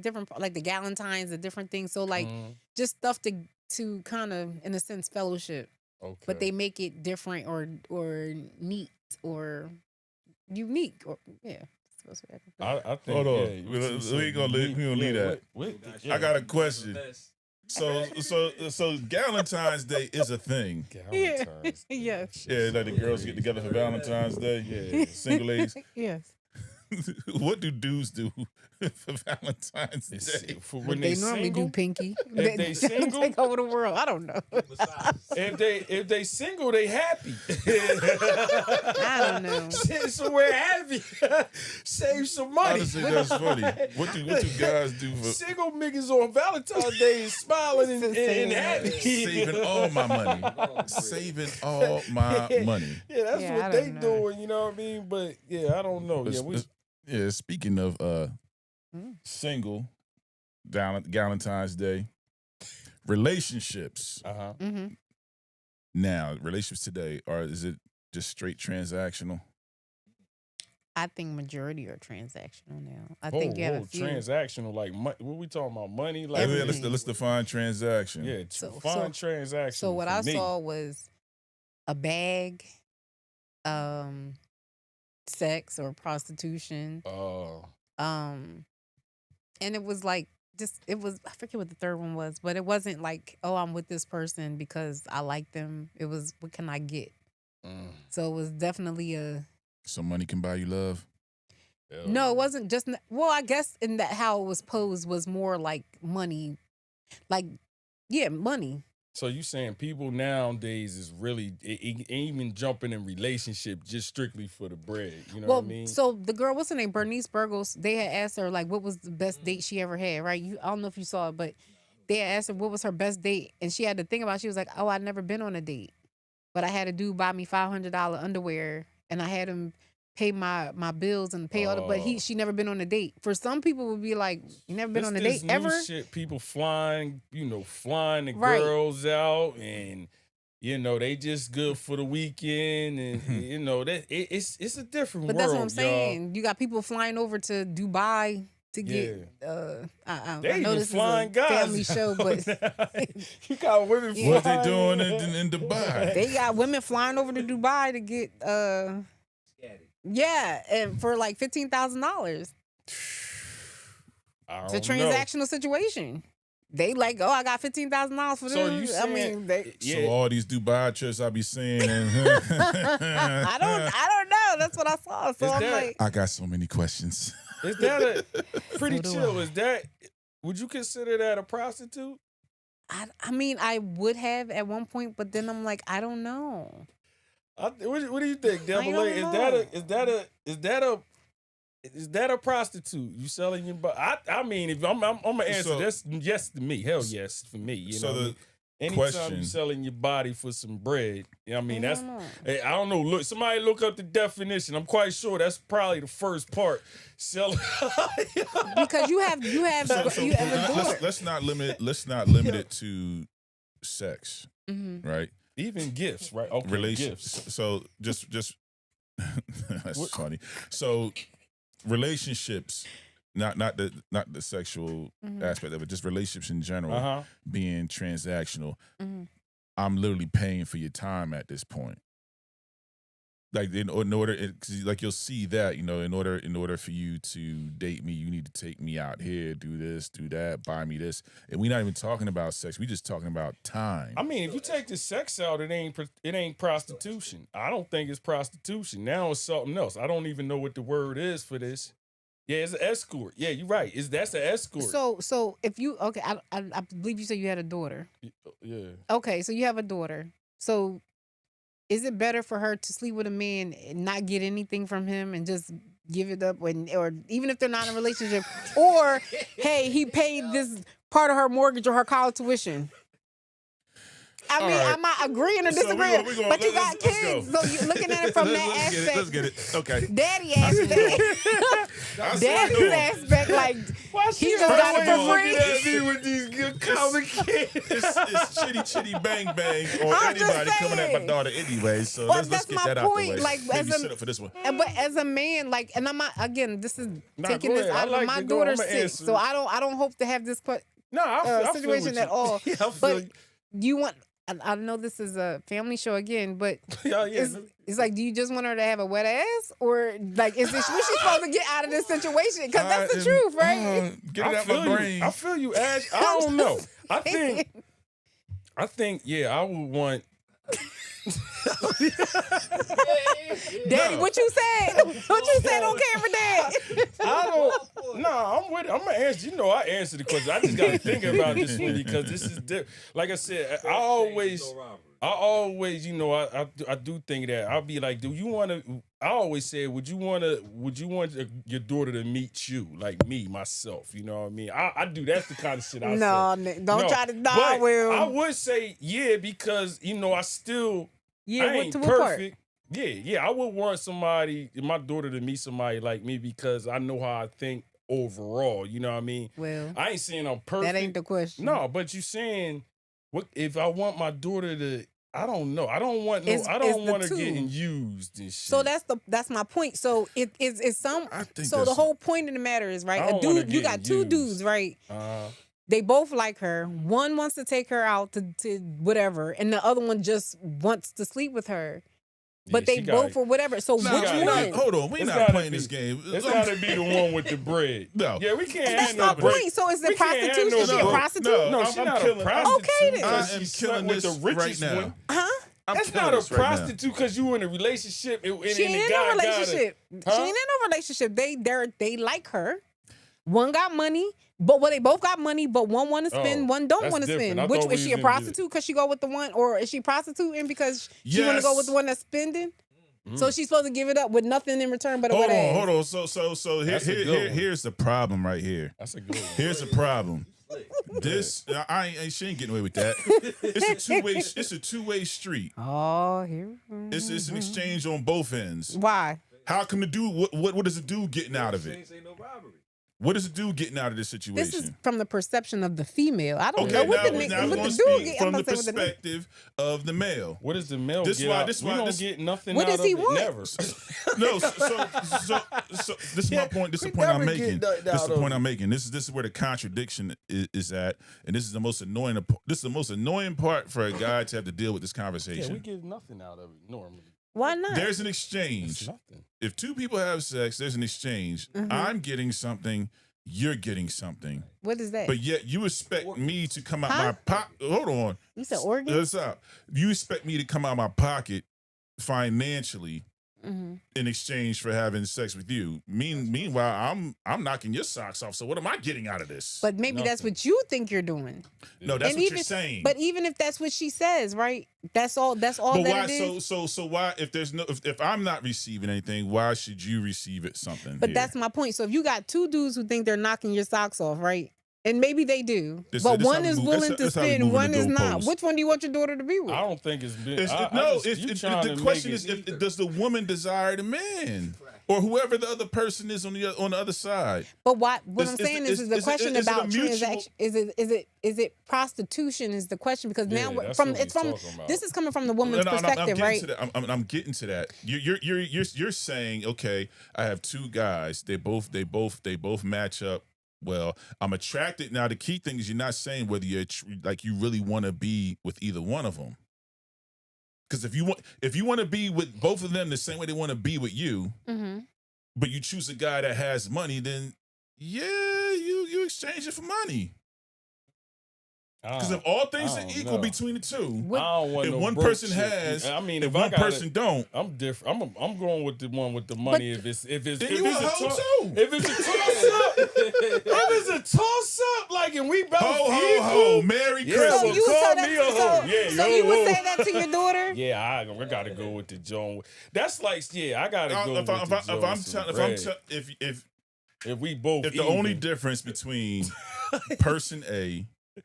different, like the Galentines, the different things. So like, just stuff to kind of, in a sense, fellowship. Okay. But they make it different or neat or unique or supposed to be acting. I think. Hold on. Yeah, We ain't gonna leave that. I got a question. So Valentine's Day is a thing. Valentine's Day. Yes. Yeah, like the girls get together for Valentine's Day. Yeah. Single ladies. Yes. What do dudes do for Valentine's It's- Day? for But when they normally single, do pinky. If they single? take over the world. I don't know. if they single, they happy. I don't know. Sit somewhere happy. Save some money. Honestly, that's funny. What do guys do for Single niggas on Valentine's Day is smiling and happy. saving all my money? Saving all my money. Yeah, that's Yeah, I what they don't know. doing, you know what I mean? But yeah, I don't know. Yeah, Speaking of single, Valentine's Day, relationships. Mm-hmm. Now, relationships today, is it just straight transactional? I think majority are transactional now. I think you have a few. transactional, like what we talking about? Money, like Everything. Let's define transaction. yeah, So- fine transaction. So what for I me. saw was a bag, sex or prostitution, and it was like I forget what the third one was, but it wasn't like, oh, I'm with this person because I like them. It was, what can I get? So it was definitely So money can buy you love. no, it wasn't just, well, I guess in that how it was posed was more like money, like, yeah, money. So you saying people nowadays is really ain't even jumping in relationship just strictly for the bread? You know Well, what I mean? so the girl, what's her name? Bernice Burgos. They had asked her like, what was the best date she ever had, right? I don't know if you saw it, but they had asked her what was her best date, and she had to think about it. She was like, oh, I'd never been on a date, but I had a dude buy me $500 underwear, and I had him pay my bills and pay all the, but she never been on a date. For some people would be like, you never been on a This date new ever? Shit, people flying the Right. girls out, and they just good for the weekend, and that it's a different But world. that's what I'm y'all. saying. You got people flying over to Dubai to get. I They know even this flying is a guys family show, but you got women flying. What they doing in Dubai? they got women flying over to Dubai to get. Yeah, and for like $15,000. I It's a don't know. transactional situation. They like, oh, I got $15,000 for So this. you I saying- mean, they, So all these Dubai trips I be seeing, and I don't know. That's what I saw. So Is I'm that- like, I got so many questions. Is that a pretty So do chill? I. Is that? Would you consider that a prostitute? I mean, I would have at one point, but then I'm like, I don't know. What do you think, Double don't A? know. Is that a prostitute? You selling your body? I mean, if I'm gonna answer, So- that's yes to me. Hell yes for me. You So know, the anytime question- you selling your body for some bread, I mean I that's. don't know. Hey, I don't know. Look, somebody look up the definition. I'm quite sure that's probably the first part. Selling. Because you have you have a daughter. let's not limit it to sex, Mhm. right? Even gifts, right? Okay, Relationships. gifts. So just that's funny. So relationships, not the sexual Mhm. aspect of it, just relationships in general Uh huh. being transactional. Mhm. I'm literally paying for your time at this point. Like in order, 'cause like you'll see that, in order for you to date me, you need to take me out here, do this, do that, buy me this, and we're not even talking about sex. We're just talking about time. I mean, if you take the sex out, it ain't prostitution. I don't think it's prostitution. Now it's something else. I don't even know what the word is for this. Yeah, it's an escort. Yeah, you're right. That's an escort. So if you I believe you said you had a daughter. Yeah. Okay, so you have a daughter. So is it better for her to sleep with a man and not get anything from him and just give it up or even if they're not in a relationship, or hey, he paid this part of her mortgage or her college tuition? I mean, right. I'm not agreeing or So we disagreeing, gonna- we gonna- but you let's- got let's kids, go. so you're looking at it from that aspect. Let's get it. Okay. Daddy aspect. Daddy's aspect, like he just got it for free. me with these good comic kids. It's chitty bang bang on I'm just anybody coming at my saying. daughter anyway. So But let's that's get my that out the point, way. like, Maybe as a- sit up for this one. But as a man, like, and I'm not, again, this is Nah, taking go this ahead. I out like of my to go. daughter's I'ma six, answer so it. I don't hope to have this No, I feel situation what at all. Yeah, I feel But you want I know this is a family show again, but Yeah, yeah. it's like, do you just want her to have a wet ass, or like, is this what she's supposed to get out of this situation? Because that's the truth, right? Get it out my brain. I feel you, Ash. I don't know. I think, yeah, I would want. Daddy, what you said? What you said on camera, Dad? I don't. Nah, I'm with it. I'm gonna answer. You know, I answer the question. I just gotta think about this one because this is different. Like I said, I always, you know, I do think that I'll be like, do you want to? I always say, would you want your daughter to meet you, like me, myself? You know what I mean? I do. That's the kind of shit I say. Nick, don't try to die, But Will. I would say, yeah, because you know, I ain't to what part? perfect. Yeah, I would want my daughter to meet somebody like me because I know how I think overall. You know what I mean? Well, I ain't saying I'm perfect. that ain't the question. No, but you saying what if I want my daughter to? I don't know. I don't want It's her the getting used and shit. So that's my point. So it's some. I think So the whole point of the matter is, right? I A don't wanna dude, you get got two used. dudes, right? They both like her. One wants to take her out to whatever, and the other one just wants to sleep with her. But Yeah, they she both gotta- for whatever. So Nah, which gotta- one? Hold on, we It's not gotta playing be- this game. It's gotta be the one with the bread. No. Yeah, we can't. That's have my no bread. point. So is it We can't have prostitution? no Is she a bread. prostitute? No, I'm she's not a killing- prostitute. Okay, then. because I am she slept killing with this the richest right now. one. Huh? I'm That's killing not a this right now. prostitute because you in a relationship and She and ain't the in guy a relationship. Huh? She ain't in a relationship. They like her. One got money, but they both got money, but one want to spend, Oh, one don't that's want to different. spend. I Which thought we is she was a gonna get it. prostitute because she go with the one, or is she prostituting because she want to go with the Yes. one that's spending? So she's supposed to give it up with nothing in return but a wet ass. Hold on. So That's a good one. here's the problem right here. That's a good one. Here's the problem. This she ain't getting away with that. It's a two-way street. Oh, here. It's an exchange on both ends. Why? How come the dude? What is the dude getting out of it? Ain't no robbery. What is the dude getting out of this situation? This is from the perception of the female. I don't Okay, know what the now nigga, we're what gonna the dude speak get. from I'm the about to say what the nigga. perspective of the male. What does the male This get why- out? this We why- don't this- get nothing What out does of he it. want? Never. No, so this is my point. This is the point I'm making. This is the point I'm making. This is where the contradiction is at, and this is the most annoying. This is the most annoying part for a guy to have to deal with this Yeah, we conversation. get nothing out of it normally. Why not? There's an It's exchange. nothing. If two people have sex, there's an exchange. I'm getting something. You're getting something. What is that? But yet you expect me to come out Huh? my pocket. Hold on. You said organ? Let's up. You expect me to come out my pocket financially Mhm. in exchange for having sex with you. Meanwhile, I'm knocking your socks off. So what am I getting out of this? But maybe that's Nothing. what you think you're doing. no, that's And what even, you're saying. But even if that's what she says, right? That's all. That's all But that why? it is. So why? If there's no, if I'm not receiving anything, why should you receive it? Something. But here? that's my point. So if you got two dudes who think they're knocking your socks off, right? And maybe they do, This- but this how one we is move- willing that's- to that's how we spend, move in one the is not. goalposts. Which one do you want your daughter to be with? I don't think it's been. It's, I no, just, you trying the to question make is, it, does the woman desire the man, or whoever the other person is on the other side? But what Is- I'm is saying it- is the is it- question is it a about mutual- transaction. Is it prostitution? Is the question because Yeah, now we're- that's from what it's we from talking about. this is coming from the woman's No, I'm perspective, getting right? to that. I'm getting to that. You're saying, okay, I have two guys. They both match up. Well, I'm attracted. Now, the key thing is you're not saying whether you're like you really want to be with either one of them. Because if you want to be with both of them the same way they want to be with you, Mm-hmm. but you choose a guy that has money, then yeah, you exchange it for money. Because if all things I are don't equal know. between the two, What- I don't want if no one broke person chick. has, I mean, if I one got person don't, I'm different. I'm going with the one with the money. If it's then if you a it's a hoe toss, too. if it's a toss up, if it's a toss up, like and we both Ho ho equal, ho! Merry Yeah, Christmas. well, you call so me a hoe. that, Yeah, so yo, you would whoa. say that to your daughter? Yeah, I gotta go with the Joan. That's like, yeah, I gotta go with If the I'm Joan. if we both the only even, difference between person A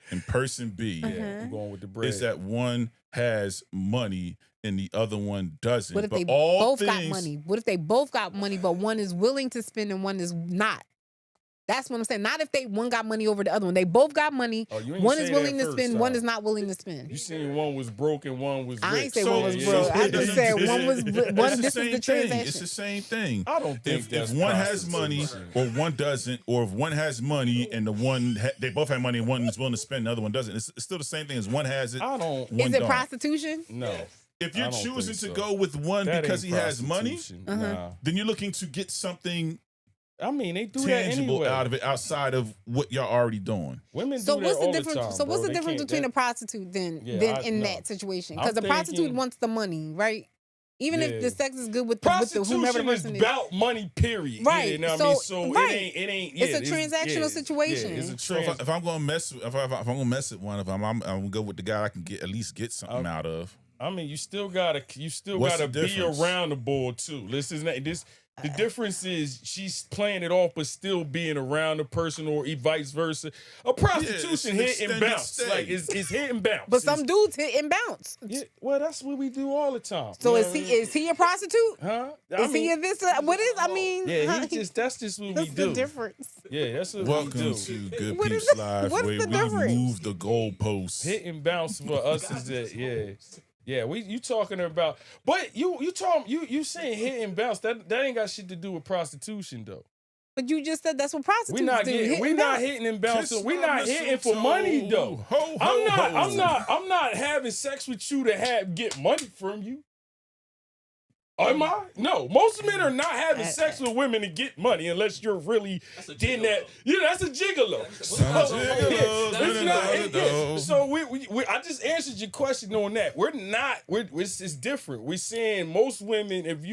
and person B yeah, I'm going with the bread. is that one has money and the other one doesn't. What if but they all both got things- money? What if they both got money, but one is willing to spend and one is not? That's what I'm saying. Not if one got money over the other one. They both got money. Oh, you ain't One say is that willing to first spend. time. One is not willing to spend. You seen one was broke and one was rich. I ain't say So- one was so- broke. I just said one was It's one. the This is same the thing. transaction. It's the same thing. I don't think If that's one has money prostitution. or one doesn't, or if one has money and the one they both have money and one is willing to spend, the other one doesn't. It's still the same thing as one has it. I don't. One Is it don't. prostitution? No. If I you're don't choosing think to so. go with one That because ain't he has money, prostitution. Uh-huh. Nah. then you're looking to get something I mean, they do tangible that anyway. out of it outside of what you're already doing. Women So do what's that the all difference? The time, so what's bro. the They difference can't- between that- a prostitute then Yeah, in no. that situation? I'm Because the prostitute thinking- wants the money, right? Even Yeah. if the sex is good with the whomever the Prostitution person is is. about money, period. Right. Yeah, you know what So- I mean? So right. it ain't. It's Yeah, a transactional situation. Yeah, it's a So if, trans. if I'm gonna mess, if I'm gonna mess with one of them, I'm gonna go with the guy I can at least get something out of. I mean, you still gotta What's the be difference? around the board too. The difference is she's playing it off, but still being around the person, or vice versa. A prostitution it's hit an and extended bounce, stay. like it's hit and bounce. But some dudes hit and bounce. yeah, well, that's what we do all the time. So You is know he what I mean? is he a prostitute? Huh? Is he a this? What is? I mean, Yeah, huh? that's just what we What's do. the difference? Yeah, that's what we Welcome do. to Good What is Peeps it? Live, What's where the we difference? move the goalposts. Hit and bounce for us is that, yeah. Yeah, you talking about, but you saying hit and bounce, that ain't got shit to do with prostitution though. But you just said that's what prostitutes We not do. getting, hit we and not bounce. hitting and bouncing. Kiss We my not hitting for mistletoe. money though. Ho, ho, I'm not having sex with you to get money from you. Am I? No, most men are not having sex with women to get money unless you're really getting that. Yeah, that's a gigolo. So, it's not- yeah. So we I just answered your question on that. It's different. We're saying most women, if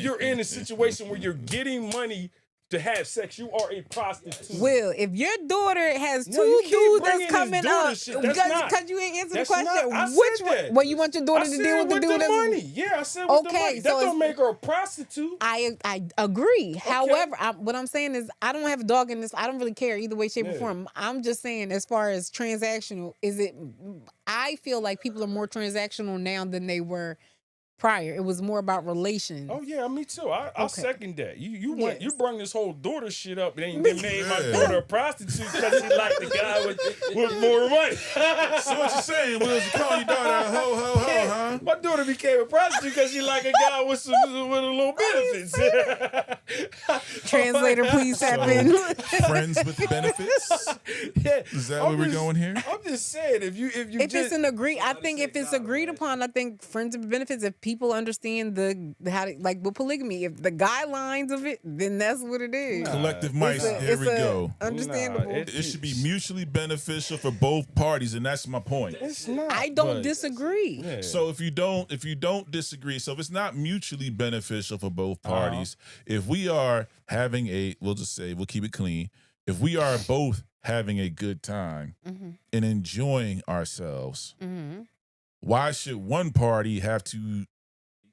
you're in a situation where you're getting money to have sex, you are a prostitute. Will, if your daughter has No, two you keep dudes bringing that's this coming daughter up, shit. That's not- because you ain't answered the that's question. not- I said Which that. one? Well, you want your daughter I to said deal with the dude the that's money. Yeah, I said with the Okay, money. That so don't it's- make her a prostitute. I agree. However, what I'm saying is I don't have a dog in this. I don't really care either way, shape, or Yeah. form. I'm just saying, as far as transactional, I feel like people are more transactional now than they were prior. It was more about relations. Oh yeah, me too. I Okay. second that. You Yes. brung this whole daughter shit up and then made my Yeah. daughter a prostitute because she liked the guy with more money. So what you saying, Will? You calling your daughter a ho ho ho, huh? My daughter became a prostitute because she liked a guy with a little benefits. Translator, please tap in. Friends with benefits? Yeah. Is that I'm where we're just- going here? I'm just saying, if you If it's an I think if it's agreed upon, I think friends with benefits. If people understand like with polygamy, if the guidelines of it, then that's what it is. Collective mice, here we go. Understandable. It should be mutually beneficial for both parties, and that's my point. It's not. I don't but- disagree. Yeah. So if you don't disagree, so if it's not mutually beneficial for both parties, if we are having we'll keep it clean. If we are both having a good time and enjoying ourselves, why should one party have to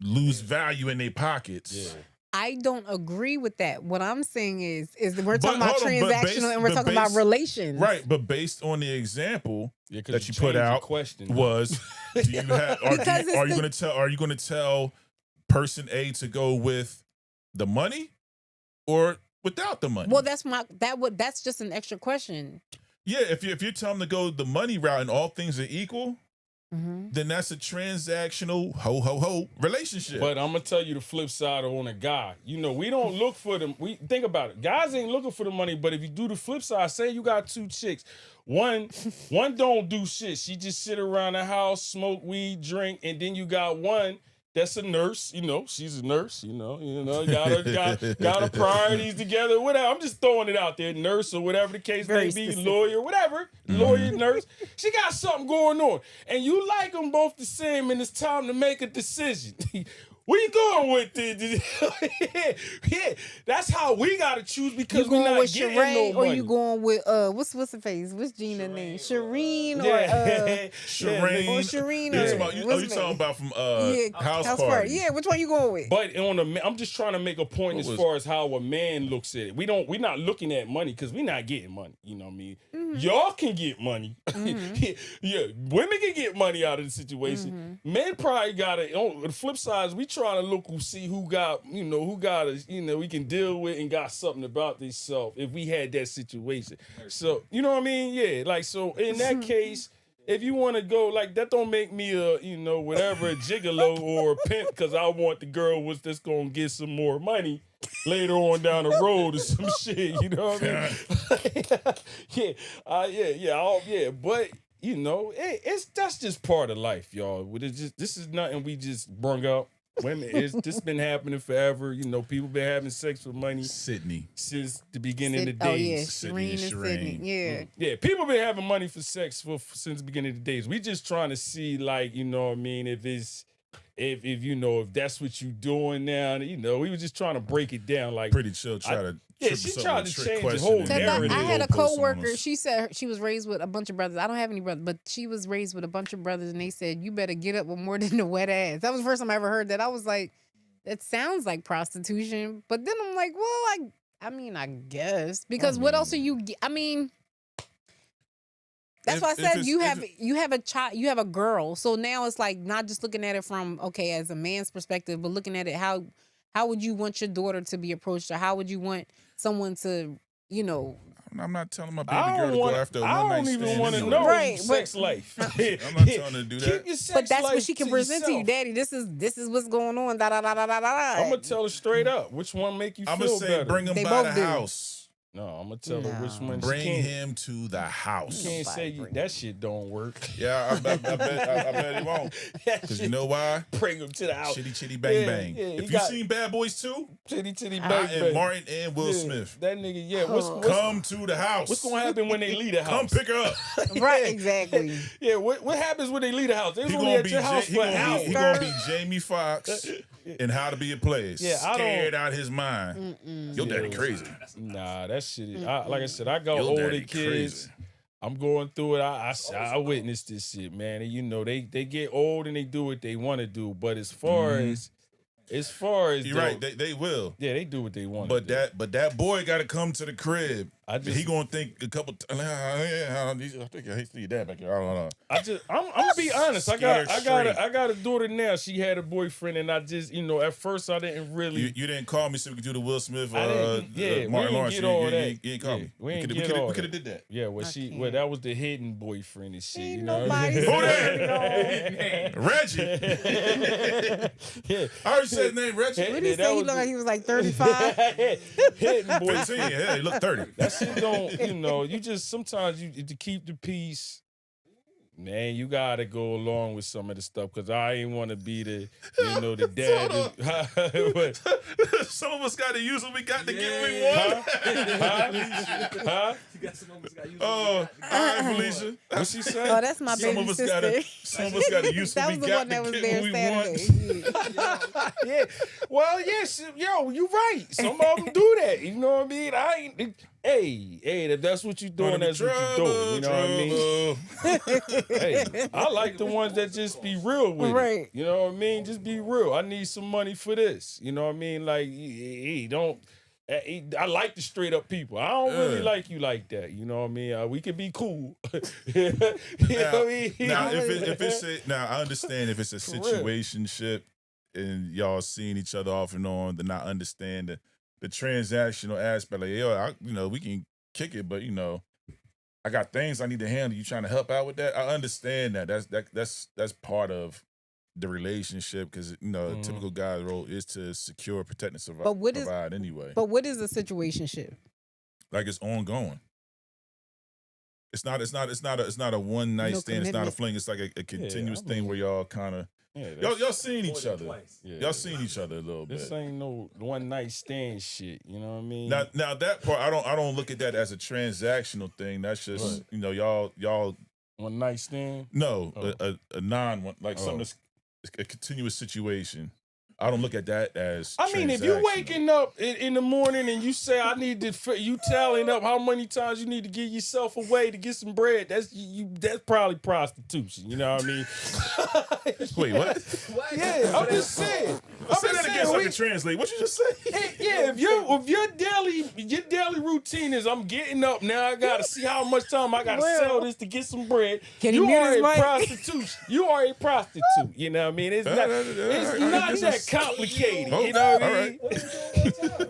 lose value in their pockets? Yeah. I don't agree with that. What I'm saying is that we're But talking about hold on, but transactional based- and we're but talking about based- relations. Right, but based on the example Yeah, 'cause that you put changed your out question. was, do you have, Because it's are you the- going to tell person A to go with the money or without the money? Well, that's just an extra question. Yeah, if you're telling them to go the money route and all things are equal, Mm-hmm. then that's a transactional ho ho ho relationship. But I'm gonna tell you the flip side on a guy. You know, we don't look for them. We think about it. Guys ain't looking for the money, but if you do the flip side, say you got two chicks. One don't do shit. She just sit around the house, smoke weed, drink, and then you got one that's a nurse. You know, she's a nurse. You know, got her priorities together. Whatever. I'm just throwing it out there. Nurse or whatever the case Very may be, specific. lawyer, whatever. Lawyer, nurse. She got something going on, and you like them both the same, and it's time to make a decision. Where you going with this? Yeah, that's how we gotta choose because You we're going not with getting Sheree no or money. you going with what's the face? What's Gina's name? Shireen or Yeah. Shireen. or Shireen You or talking about, you what's talking name? about from House Party. Party? Yeah, which one you going with? But I'm just trying to make a point What as was- far as how a man looks at it. We're not looking at money because we're not getting money. You know what I mean? Mm-hmm. Y'all can get money. Yeah, women can get money out of the situation. Mm-hmm. Men probably got it. On the flip side, is we trying to look who see who got, we can deal with and got something about themselves if we had that situation. So, you know what I mean? Yeah, like, so in that case, if you want to go, like, that don't make me a, whatever, a gigolo or a pimp because I want the girl that's going to get some more money later on down the road or some shit, you know what I mean? But, that's just part of life, y'all. This is nothing we just brung up. Women, this been happening forever. People been having sex for money. Sydney. Since the beginning of the Oh, yeah. days. Sydney and Sydney. Yeah. Yeah, people been having money for sex since the beginning of the days. We just trying to see, like, you know what I mean, if that's what you doing now, we were just trying to break it down. Like, Pretty chill. she tried to change the whole narrative. I had a coworker. She said she was raised with a bunch of brothers. I don't have any brothers, but she was raised with a bunch of brothers, and they said you better get up with more than the wet ass. That was the first time I ever heard that. I was like, that sounds like prostitution. But then I'm like, well, I guess because what else are you? That's why I said you have a child, you have a girl. So now it's like not just looking at it from as a man's perspective, but looking at it how would you want your daughter to be approached, or how would you want someone to, I'm not telling my baby girl to go after a one night stand. I don't even want to anyway. know Right, sex life. I'm not telling her to do that. Keep your sex but that's life what she can to present to you, yourself. Daddy. This is what's going on. Da da da da da da. I'm gonna tell her straight up which one make you feel I'm gonna say better. bring him They by both the do. house. No, I'm gonna tell her which one. Bring she can't. him to the house. You can't say that shit don't work. Yeah, I bet he won't. Because you know why? Bring him to the house. Chitty chitty bang bang. Yeah, if you seen Bad Boys 2, Chitty chitty I bang am bang. Martin and Will Smith. That nigga, what's Come to the house. what's gonna happen when they leave the house? Come pick her up. Right, exactly. Yeah, what happens when they leave the house? They was He only gonna at be your house for an hour. he gonna be Jamie Foxx and How to Be a Player. Yeah, I Scared out his mind. Your daddy crazy. Nah, that shit is. Like I said, I got Your older daddy kids. crazy. I'm going through it. I witnessed this shit, man. And they get old and they do what they want to do. But as far as You're right, they will. yeah, they do what they want. But that boy got to come to the crib. He gonna think a couple. I think I see your dad back here. I don't know. I'm gonna be honest. I got Straight. a daughter now. She had a boyfriend, and I just at first I didn't really. You didn't call me so we could do the Will Smith. I didn't- yeah, we Martin didn't Lawrence. get all that. You didn't call Yeah, me. we didn't We get all could have that. did that. Yeah, can't. that was the hidden boyfriend and shit. Ain't You know. nobody Who said that? Reggie. Yeah. I heard you say his name, Reggie. What did he Yeah, that say? He was looked like he was like 35. Hidden boy. 15. Yeah, he looked 30. That shit don't, you just sometimes to keep the peace, man, you gotta go along with some of the stuff because I ain't want to be the dad. Some of us got to use what we got to get what we want. Huh? You got some of us got used Oh, all right, Felicia. What she say? Oh, that's my Some baby of us sister. some of us got to use That what was we the got one that to was get there what we Saturday. want. Yeah. Well, yes, yo, you right. Some of them do that. You know what I mean? I ain't. Hey, if that's what you doing, that's what you doing. You know what I mean? Hey, I like the ones that just be real with it. Right. You know what I mean? Just be real. I need some money for this. You know what I mean? Like, don't. I like the straight up people. I don't really like you like that. You know what I mean? We could be cool. You know what I mean? Now, if it's I understand if it's a real. situationship and y'all seeing each other off and on, then I understand the transactional aspect. Like, we can kick it, but I got things I need to handle. You trying to help out with that? I understand that. That's part of the relationship because a typical guy's role is to secure, protect, and survive. But what provide anyway. But what is a situationship? Like it's ongoing. It's not a one night No stand. It's not a commitment. fling. It's like a continuous I thing mean, where y'all kind of y'all seeing each other. Yeah. Y'all seeing each other a little bit. This ain't no one night stand shit. You know what I mean? Now that part I don't look at that as a transactional thing. That's just y'all one night stand. no Oh. a non one like something that's a continuous situation. I don't look at that as. I mean, if you transactional. waking up in the morning and you say I need to, you tallying up how many times you need to give yourself away to get some bread. That's probably prostitution. You know what I mean? Wait, what? Yeah, I'm just saying. Say that again so I can translate. What you just say? Yeah, if your daily routine is I'm getting up now, I gotta see how much time I gotta sell this to get some bread. Can he you mute are his a mic? prostitute. You are a prostitute. You know what I mean? It's not that complicated. You know what I mean? You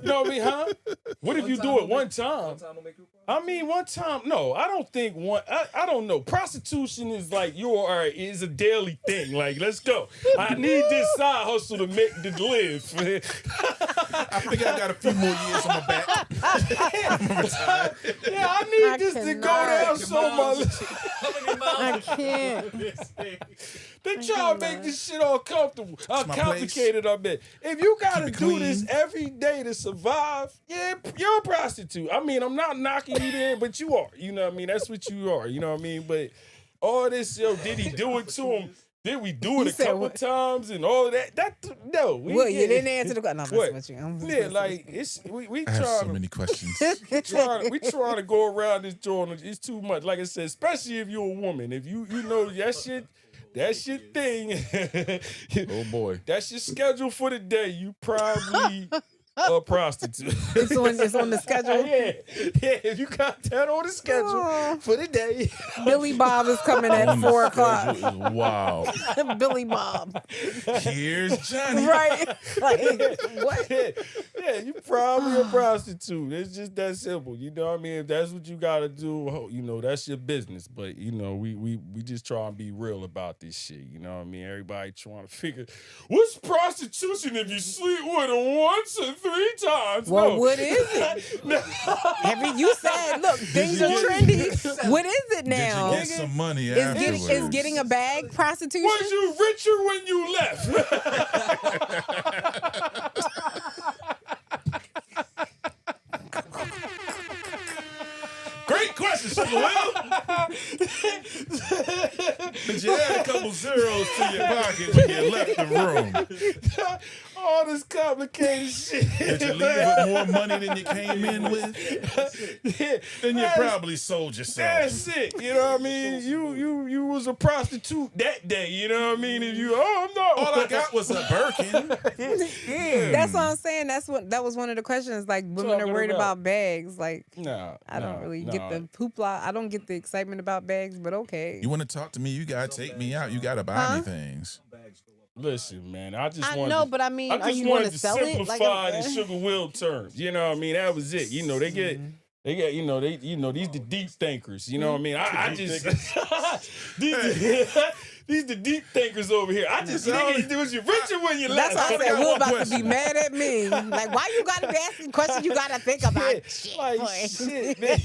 know what I mean, huh? What if you do it one time? I mean, one time. No, I don't think one. I don't know. Prostitution is like is a daily thing. Like, let's go. I need this side hustle to live. I think I got a few more years on my back. Yeah, I need this to go down so much. I can't. They try to make this shit all comfortable, my complicated. I bet. If you gotta Keep it do this clean. every day to survive, yeah, you're a prostitute. I mean, I'm not knocking you there, but you are. You know what I mean? That's what you are. You know what I mean? But all this, did he do it to him? Did we do it You a said couple what? times and all of that? No. Well, you didn't answer the question. No, What? that's what you. Yeah, like we I have trying so to many questions. we trying to go around this joint. It's too much. Like I said, especially if you're a woman. If you know that's your thing. Oh boy. That's your schedule for the day. You probably a prostitute. It's on the schedule. Yeah. If you got that on the schedule Aw. for the day. Billy Bob is coming at On the 4 o'clock. schedule is wild. Billy Bob. Here's Johnny. Right? Like, what? Yeah, you probably a prostitute. It's just that simple. You know what I mean? If that's what you gotta do, that's your business. But we just try and be real about this shit. You know what I mean? Everybody trying to figure what's prostitution if you sleep with them once or 3 times. Well, No. what is it? You said, look, things you are get- trendy. What is it now? Did you get some money Is afterwards? getting a bag prostitution? Was you richer when you left? Great question, Sugar Will. Did you add a couple zeros to your pocket when you left the room? All this complicated shit. Did you leave with more money than you came in with? Then you probably sold yourself. That's it. You know what I mean? You was a prostitute that day. You know what I mean? And All I got was a Birkin. That's what I'm saying. That was one of the questions. Like, women are Talking worried about- about bags. Like, Nah, I don't really get the hoopla. I don't get the excitement about bags, but okay. You want to talk to me? You gotta take me out. You gotta buy me things. Listen, man. I just I wanted. know, but I mean, I are just you going wanted to to sell it? simplify the Sugar Will terms. You know what I mean? That was it. They get. These the deep thinkers. You know what I mean? I just these the deep thinkers over here. I just think it was you richer when you That's left. why I I said got Will one about to question. be mad at me. Like, why you gotta be asking questions you gotta think about? Yeah, Shit, like boy. shit, man.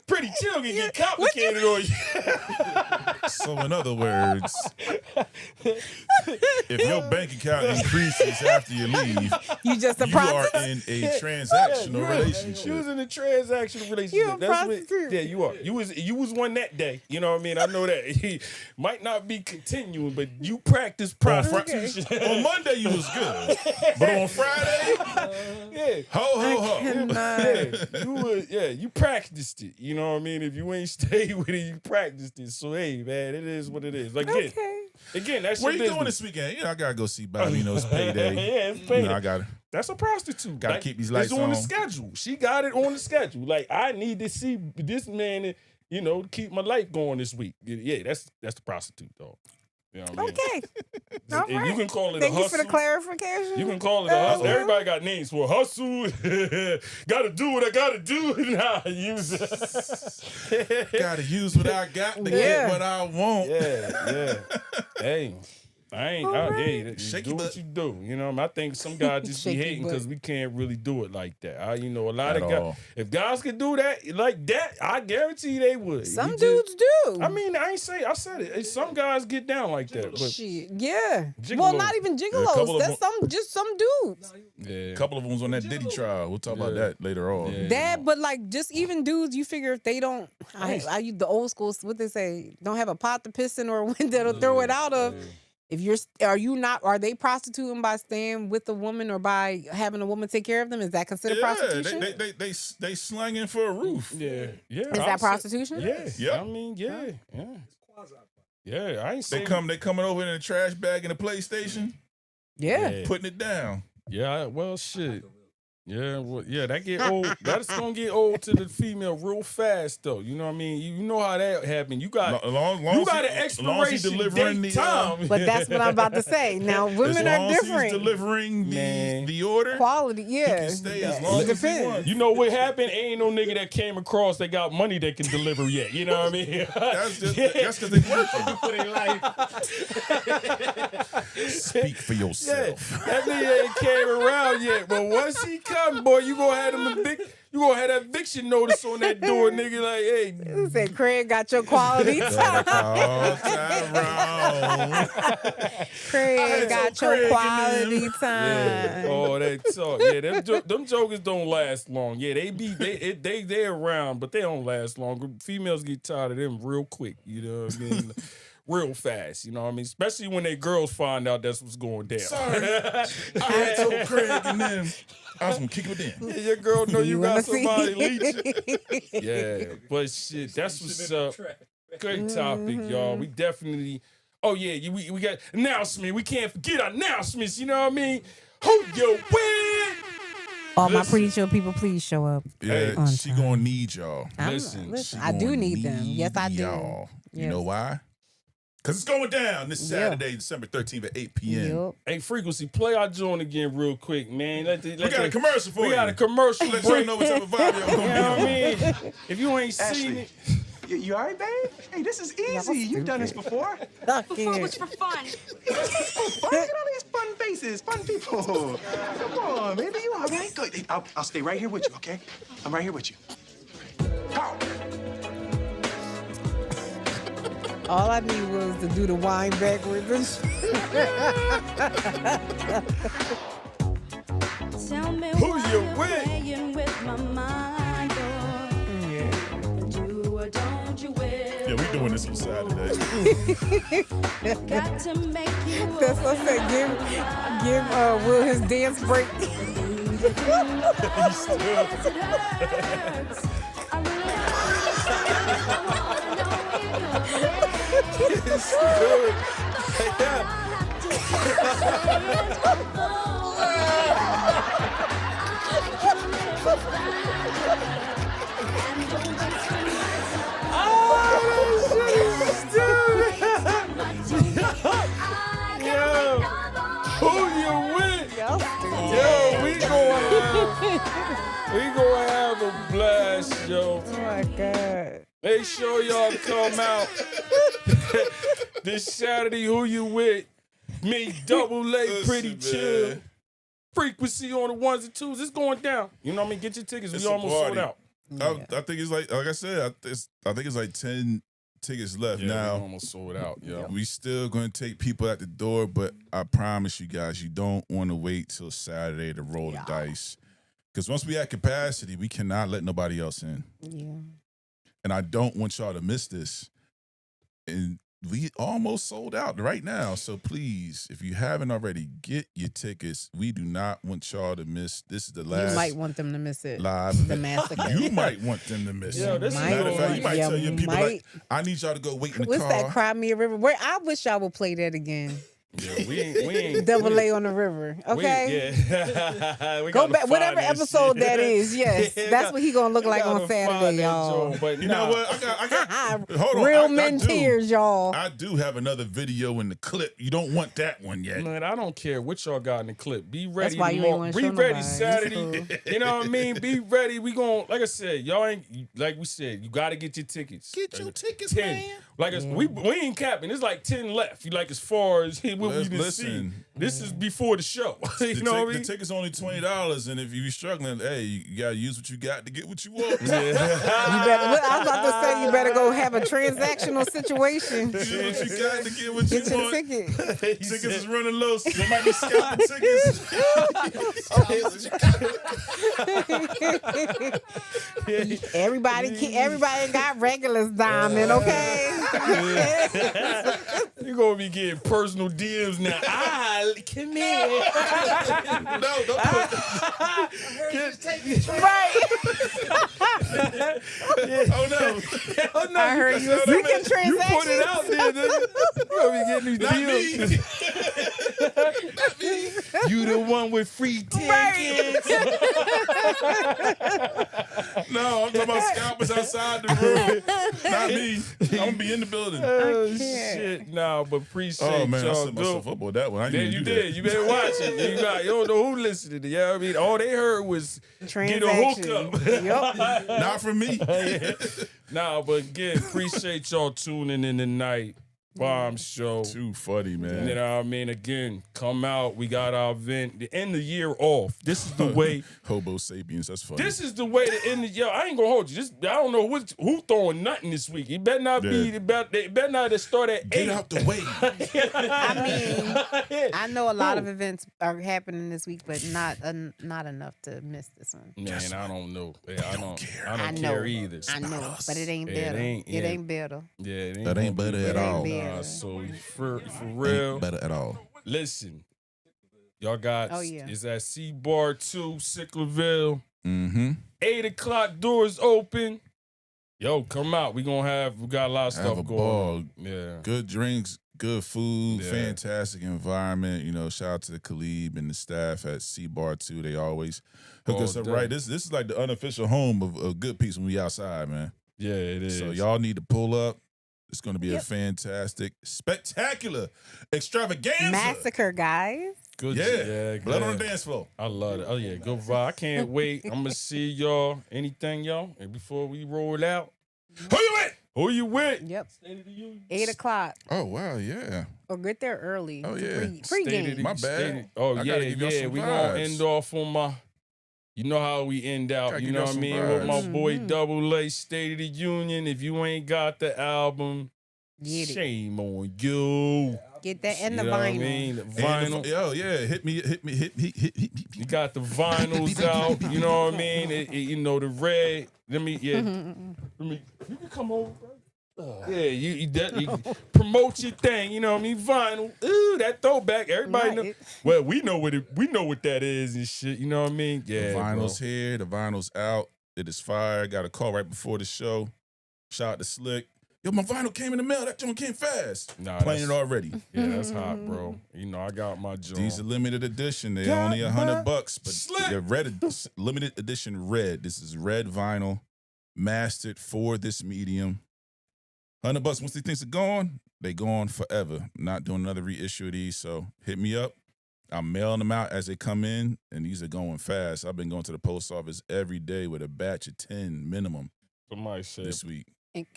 Pretty chill can get complicated on you. So in other words, if your bank account increases after you leave, You just a you are prostitute. in a transactional relationship. You was in a transactional relationship. You a That's what, prostitute. yeah, you are. You was one that day. You know what I mean? I know that. He might not be continuing, but you practice prostitution. On Monday you was good, but on Friday, Yeah. ho ho ho. You practiced it. You know what I mean? If you ain't stay with it, you practiced it. So hey, man, it is what it is. Like again, that's Where your you going business. this weekend? I gotta go see Bobby. It's payday. Yeah, it's payday. I gotta. That's a prostitute. Gotta keep these lights It's on the on. schedule. She got it on the schedule. Like, I need to see this man, to keep my life going this week. Yeah, that's the prostitute, dog. You know what I mean? Okay. All And right. you can call it Thank a you hustle. for the clarification. You can call it a hustle. Everybody got names for a hustle. Gotta do what I gotta do. Nah, use it. Gotta use what I got to Yeah. get what I want. Yeah. Hey, hey, Shake do your what butt. you do. You know, I think some guys just be Shake your hating butt. because we can't really do it like that. A lot At of all. guys, if guys could do that like that, I guarantee they would. Some We just- dudes do. I mean, I said it. Some guys get down like that, but Shit, yeah. Gigolos. Well, not even couple gigolos. of That's just some dudes. yeah. A couple of them was on that Diddy trial. We'll talk about Yeah. that later on. Yeah. That, but like just even dudes, you figure if they don't, I use the old school, what they say, don't have a pot to piss in or a window to throw it out of. If are they prostituting by staying with a woman or by having a woman take care of them? Is that considered prostitution? They slanging for a roof. Yeah. Is that prostitution? Yeah. Yep. I mean, yeah. Yeah. I ain't They saying coming over in a trash bag in a PlayStation. Yeah. putting it down. Yeah, well, shit. Yeah, well, yeah, that get old. That's gonna get old to the female real fast, though. You know what I mean? You know how that happened. You got you got an expiration date time. But that's what I'm about to say. Now, women are different. He's delivering the order. Quality, He yeah. can stay as long as he wants. You know what happened? Ain't no nigga that came across that got money that can deliver yet. You know what I mean? That's because they working. For their life. Speak for yourself. That nigga ain't came around yet, but once he come, boy, you gonna have that eviction notice on that door, nigga. Like, hey, You said Craig got your quality time. Craig got your quality time. oh, that talk. Yeah, them jokers don't last long. Yeah, they around, but they don't last long. Females get tired of them real quick. You know what I mean? Real fast, you know what I mean? Especially when they girls find out that's what's going down. Sorry, I had told Craig and them I was gonna kick him in. Yeah, your girl know you got See? somebody leeching. Yeah, but shit, that's what's up. Great topic, y'all. We definitely. Oh yeah, we got announcement. We can't forget announcements. You know what I mean? Who you win? All my pretty chill people, please show up. Yeah, on she time. gonna need y'all. Listen, I do need them. Yes, I do. Y'all. You Yes. know why? Because it's going down this Saturday, December 13th at 8 p.m. Yep. Hey, Frequency, play our joint again real quick, man. We got a commercial for you. We got a commercial Let you break. know what type of vibe y'all You know gonna what I be on. mean? If you ain't seen Ashley, it, you all right, babe? Hey, this is easy. You've done this before. Fuck It it. was for fun. Fun? Look at all these fun faces, fun people. Come on, baby, you all right? Good. Hey, I'll stay right here with you, okay? I'm right here with you. Pow. All I need was to do the wine backwards. Tell me Who why you you're with? playing with my mind, boy. Do or don't you will? Yeah, we doing this on Saturday. Got to make you That's what I said. Give Will his dance break. It hurts. I really it's good. Who you with? Yo, we gonna have a blast, yo. Oh my God. Make sure y'all come out this Saturday. Who you with? Me, Double A, Listen, Pretty man. Chill. Frequency on the ones and twos. It's going down. You know what I mean? Get your tickets. It's We a almost sold party. out. I think it's like I said, I think it's like 10 tickets left Yeah, now. we almost sold out. Yo. We still gonna take people at the door, but I promise you guys, you don't want to wait till Saturday to roll the dice. Because once we at capacity, we cannot let nobody else in. Yeah. And I don't want y'all to miss this. And we almost sold out right now. So please, if you haven't already, get your tickets. We do not want y'all to miss. This is the last You might want them to miss it. live The event. massacre. You might want them to miss Yo, it. this is Matter of fact, you might Yeah, tell your people, might. like, I need y'all to go wait in the What's car. that? Cry Me a River. Where I wish y'all would play that again. Yeah, we ain't Double A on the river. Okay. We Go gotta back, whatever find that episode shit. that is. Yes, Yeah, that's what he gonna look we like on gotta find Saturday, that y'all. joint, but You know what? I got hold on. Real I men do. tears, y'all. I do have another video in the clip. You don't want that one yet. Man, I don't care what y'all got in the clip. Be ready. why you ain't wanna Be show ready nobody. Saturday. That's You know what I mean? Be ready. We gon' like I said, y'all ain't like we said. You got to get your tickets. Get your tickets, 10. man. Like we ain't capping. It's like 10 left. You like as far as what we done see. Listen. This is before the show. You know what I mean? The ticket's only $20, and if you're struggling, hey, you gotta use what you got to get what you want. You better. I was about to say you better go have a transactional situation. Use what you got to get what Get you your want. ticket. Tickets is running low. So they might be scalping tickets. Everybody got regulars, Diamond. Okay. You're gonna be getting personal DMs now. Come here. No, don't put Right. Oh no. Oh, no, I heard you. You can You transact. put it out there, nigga. You gonna be getting these Not me. deals. You the one with free tickets. No, I'm talking about scalpers outside the room. Not me. I'm gonna be in the building. Oh can't. shit! Nah, but appreciate Oh man, I y'all. set myself up with that one. I Yeah, didn't you even do did. that. You better watch it. You don't know who listening to. You know what I mean? All they heard was get a hookup. Yup. Not from me. Nah, but again, appreciate y'all tuning in tonight. Bomb show. Too funny, man. You know what I mean? Again, come out. We got our event. The end of the year off. This is the way. Hobo sapiens. That's funny. This is the way to end the year. I ain't gonna hold you. I don't know who throwing nothing this week. It better not be. Yeah. It better not start at Get 8. out the way. I mean, I know a lot of events are happening this week, but not enough to miss this one. Man, I don't know. Yeah, I don't care. I don't I know. care either. I know, but it ain't It better. ain't, It yeah. ain't better. Yeah, it ain't That ain't gonna be better at better. all. Nah, so for real, Ain't better at all. listen. Y'all got Oh, yeah. it's at C Bar 2, Sicklerville. Mm-hmm. 8 o'clock doors open. Yo, come out. We got a lot of Have stuff a going ball. on. Yeah. Good drinks, good food, Yeah. fantastic environment. You know, shout out to Khalib and the staff at C Bar 2. They always hook us up day. right. This is like the unofficial home of Good Peepz when we outside, man. Yeah, it is. So y'all need to pull up. It's going to be Yep. a fantastic, spectacular extravaganza. Massacre, guys. Good. Yeah. Blood good. on the dance floor. I love it. Oh yeah, good vibe. I can't wait. I'm gonna see y'all. Anything, y'all? And before we roll out, Who you with? who you with? Yep. 8 o'clock. Oh, wow, yeah. Or get there early. Oh, yeah. Pre State of game. the- My bad. state of- oh I yeah, gotta give y'all yeah. some We gonna vibes. end off on my. You know how we end out. Gotta You give know y'all what I some mean? With my vibes. boy Double A, State of the Union. If you ain't got the album, Get it. shame on you. Get that and the You know what I vinyl. mean? The And vinyl. oh, yeah. Hit me. You got the vinyls out. You know what I mean? You know the red. Let me. You can come over. Yeah, you promote your thing. You know what I mean? Vinyl. Ooh, that throwback. Everybody Right. know. Well, we know what that is and shit. You know what I mean? The Yeah, vinyl's bro. here. The vinyl's out. It is fire. Got a call right before the show. Shout out to Slick. Yo, my vinyl came in the mail. That joint came fast. Nah, Playing it that's- already. Yeah, that's hot, bro. You know, I got my joint. These are limited edition. They're Got only $100, but Slick. they're limited edition red. This is red vinyl, mastered for this medium. $100. Once these things are gone, they gone forever. Not doing another reissue of these, so hit me up. I'm mailing them out as they come in, and these are going fast. I've been going to the post office every day with a batch of 10 minimum Somebody said this week.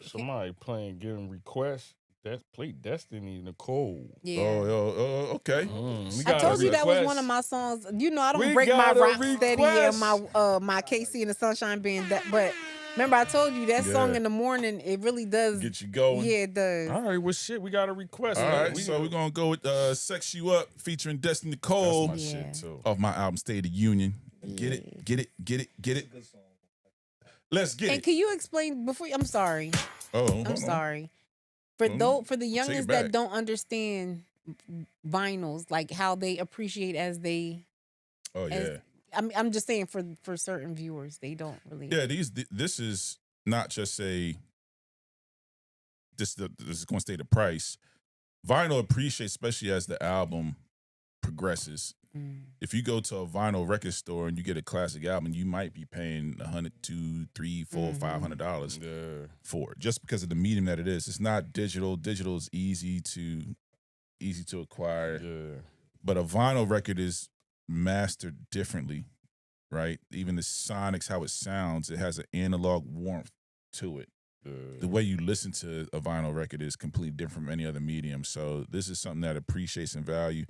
somebody playing getting requests. That's play Destiny Nicole. Yeah. Oh, okay. We I got told a you that was request. one of my songs. You know, I don't We break my got a rock steady or request. my KC and the Sunshine Band. That, but remember, I told you that song Yeah. in the morning. It really does. Get you going. Yeah, it does. All right, well, shit, we got a request. All man. right, so we're going to go with Sex You Up featuring Destiny Nicole. That's my Yeah. shit too. Off my album State of the Union. Get Yeah. it, get it, get it, get it. Let's get And it. can you explain before? I'm sorry. Oh, hold I'm on. sorry. For Hold for the Take it youngins back. that don't understand vinyls, like how they appreciate as they. Oh yeah, as, I'm just saying for certain viewers, they don't really. yeah. This is not just this is going to stay the price. Vinyl appreciates, especially as the album progresses. Mm. If you go to a vinyl record store and you get a classic album, you might be paying $100, $200, $300, $400, $500 Yeah. for it, just because of the medium that it is. It's not digital. Digital is easy to acquire, Yeah. but a vinyl record is mastered differently, right? Even the sonics, how it sounds, it has an analog warmth to it. The way you listen to a vinyl record is completely different from any other medium. So this is something that appreciates and value.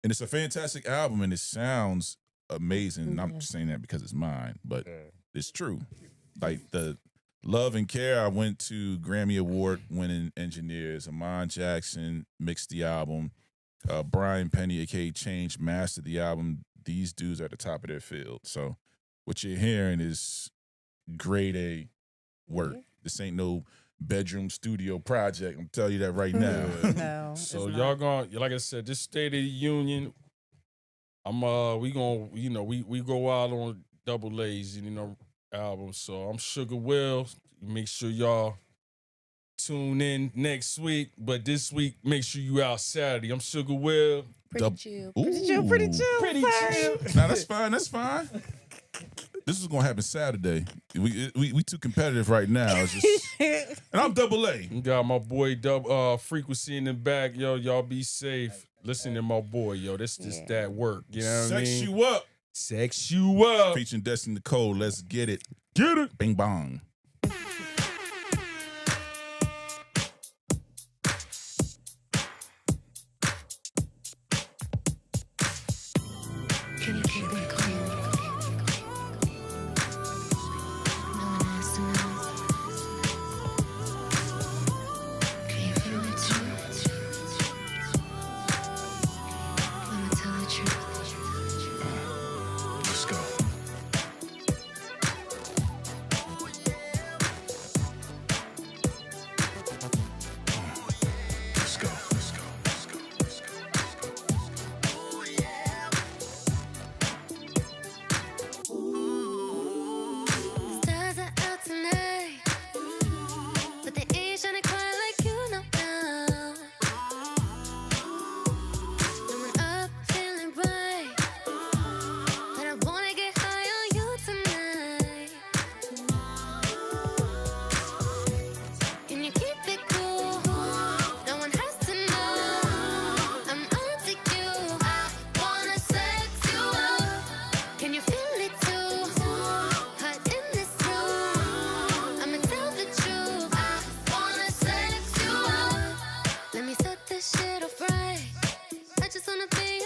And it's a fantastic album and it sounds amazing. And I'm saying that because it's mine, but it's true. Like the Love and Care, I went to Grammy Award winning engineers. Amon Jackson mixed the album. Brian Penny, aka Change, mastered the album. These dudes are at the top of their field. So what you're hearing is grade A work. This ain't no bedroom studio project. I'm telling you that right now. No. So it's y'all not. gonna, like I said, this State of the Union. We gonna, we go out on Double A's, album. So I'm Sugar Will. Make sure y'all tune in next week. But this week, make sure you out Saturday. I'm Sugar Will. Pretty chill. Pretty chill. Pretty chill. Pretty chill. Nah, that's fine. That's fine. This is gonna happen Saturday. We too competitive right now. It's just, and I'm Double A. You got my boy Frequency in the back. Yo, y'all be safe. Listen to my boy, yo. This just that work. You know what I mean? Sex you up. Sex you up. Featuring Destiny Nicole. Let's get it. Get it. Bing bong. Can you keep it cool? No one has to know. Can you feel it too? Let me tell the truth. Let's go. Let's go. Let's go. Let's go. Let's go. Stars are out tonight, but they ain't shining quite like you know now. Coming up, feeling right, but I wanna get high on you tonight. Can you keep it cool? No one has to know. I'm onto you. I wanna sex you up. Can you feel it too? Hot in this room. I'ma tell the truth. I wanna sex you up. Let me set this shit off right. I just wanna be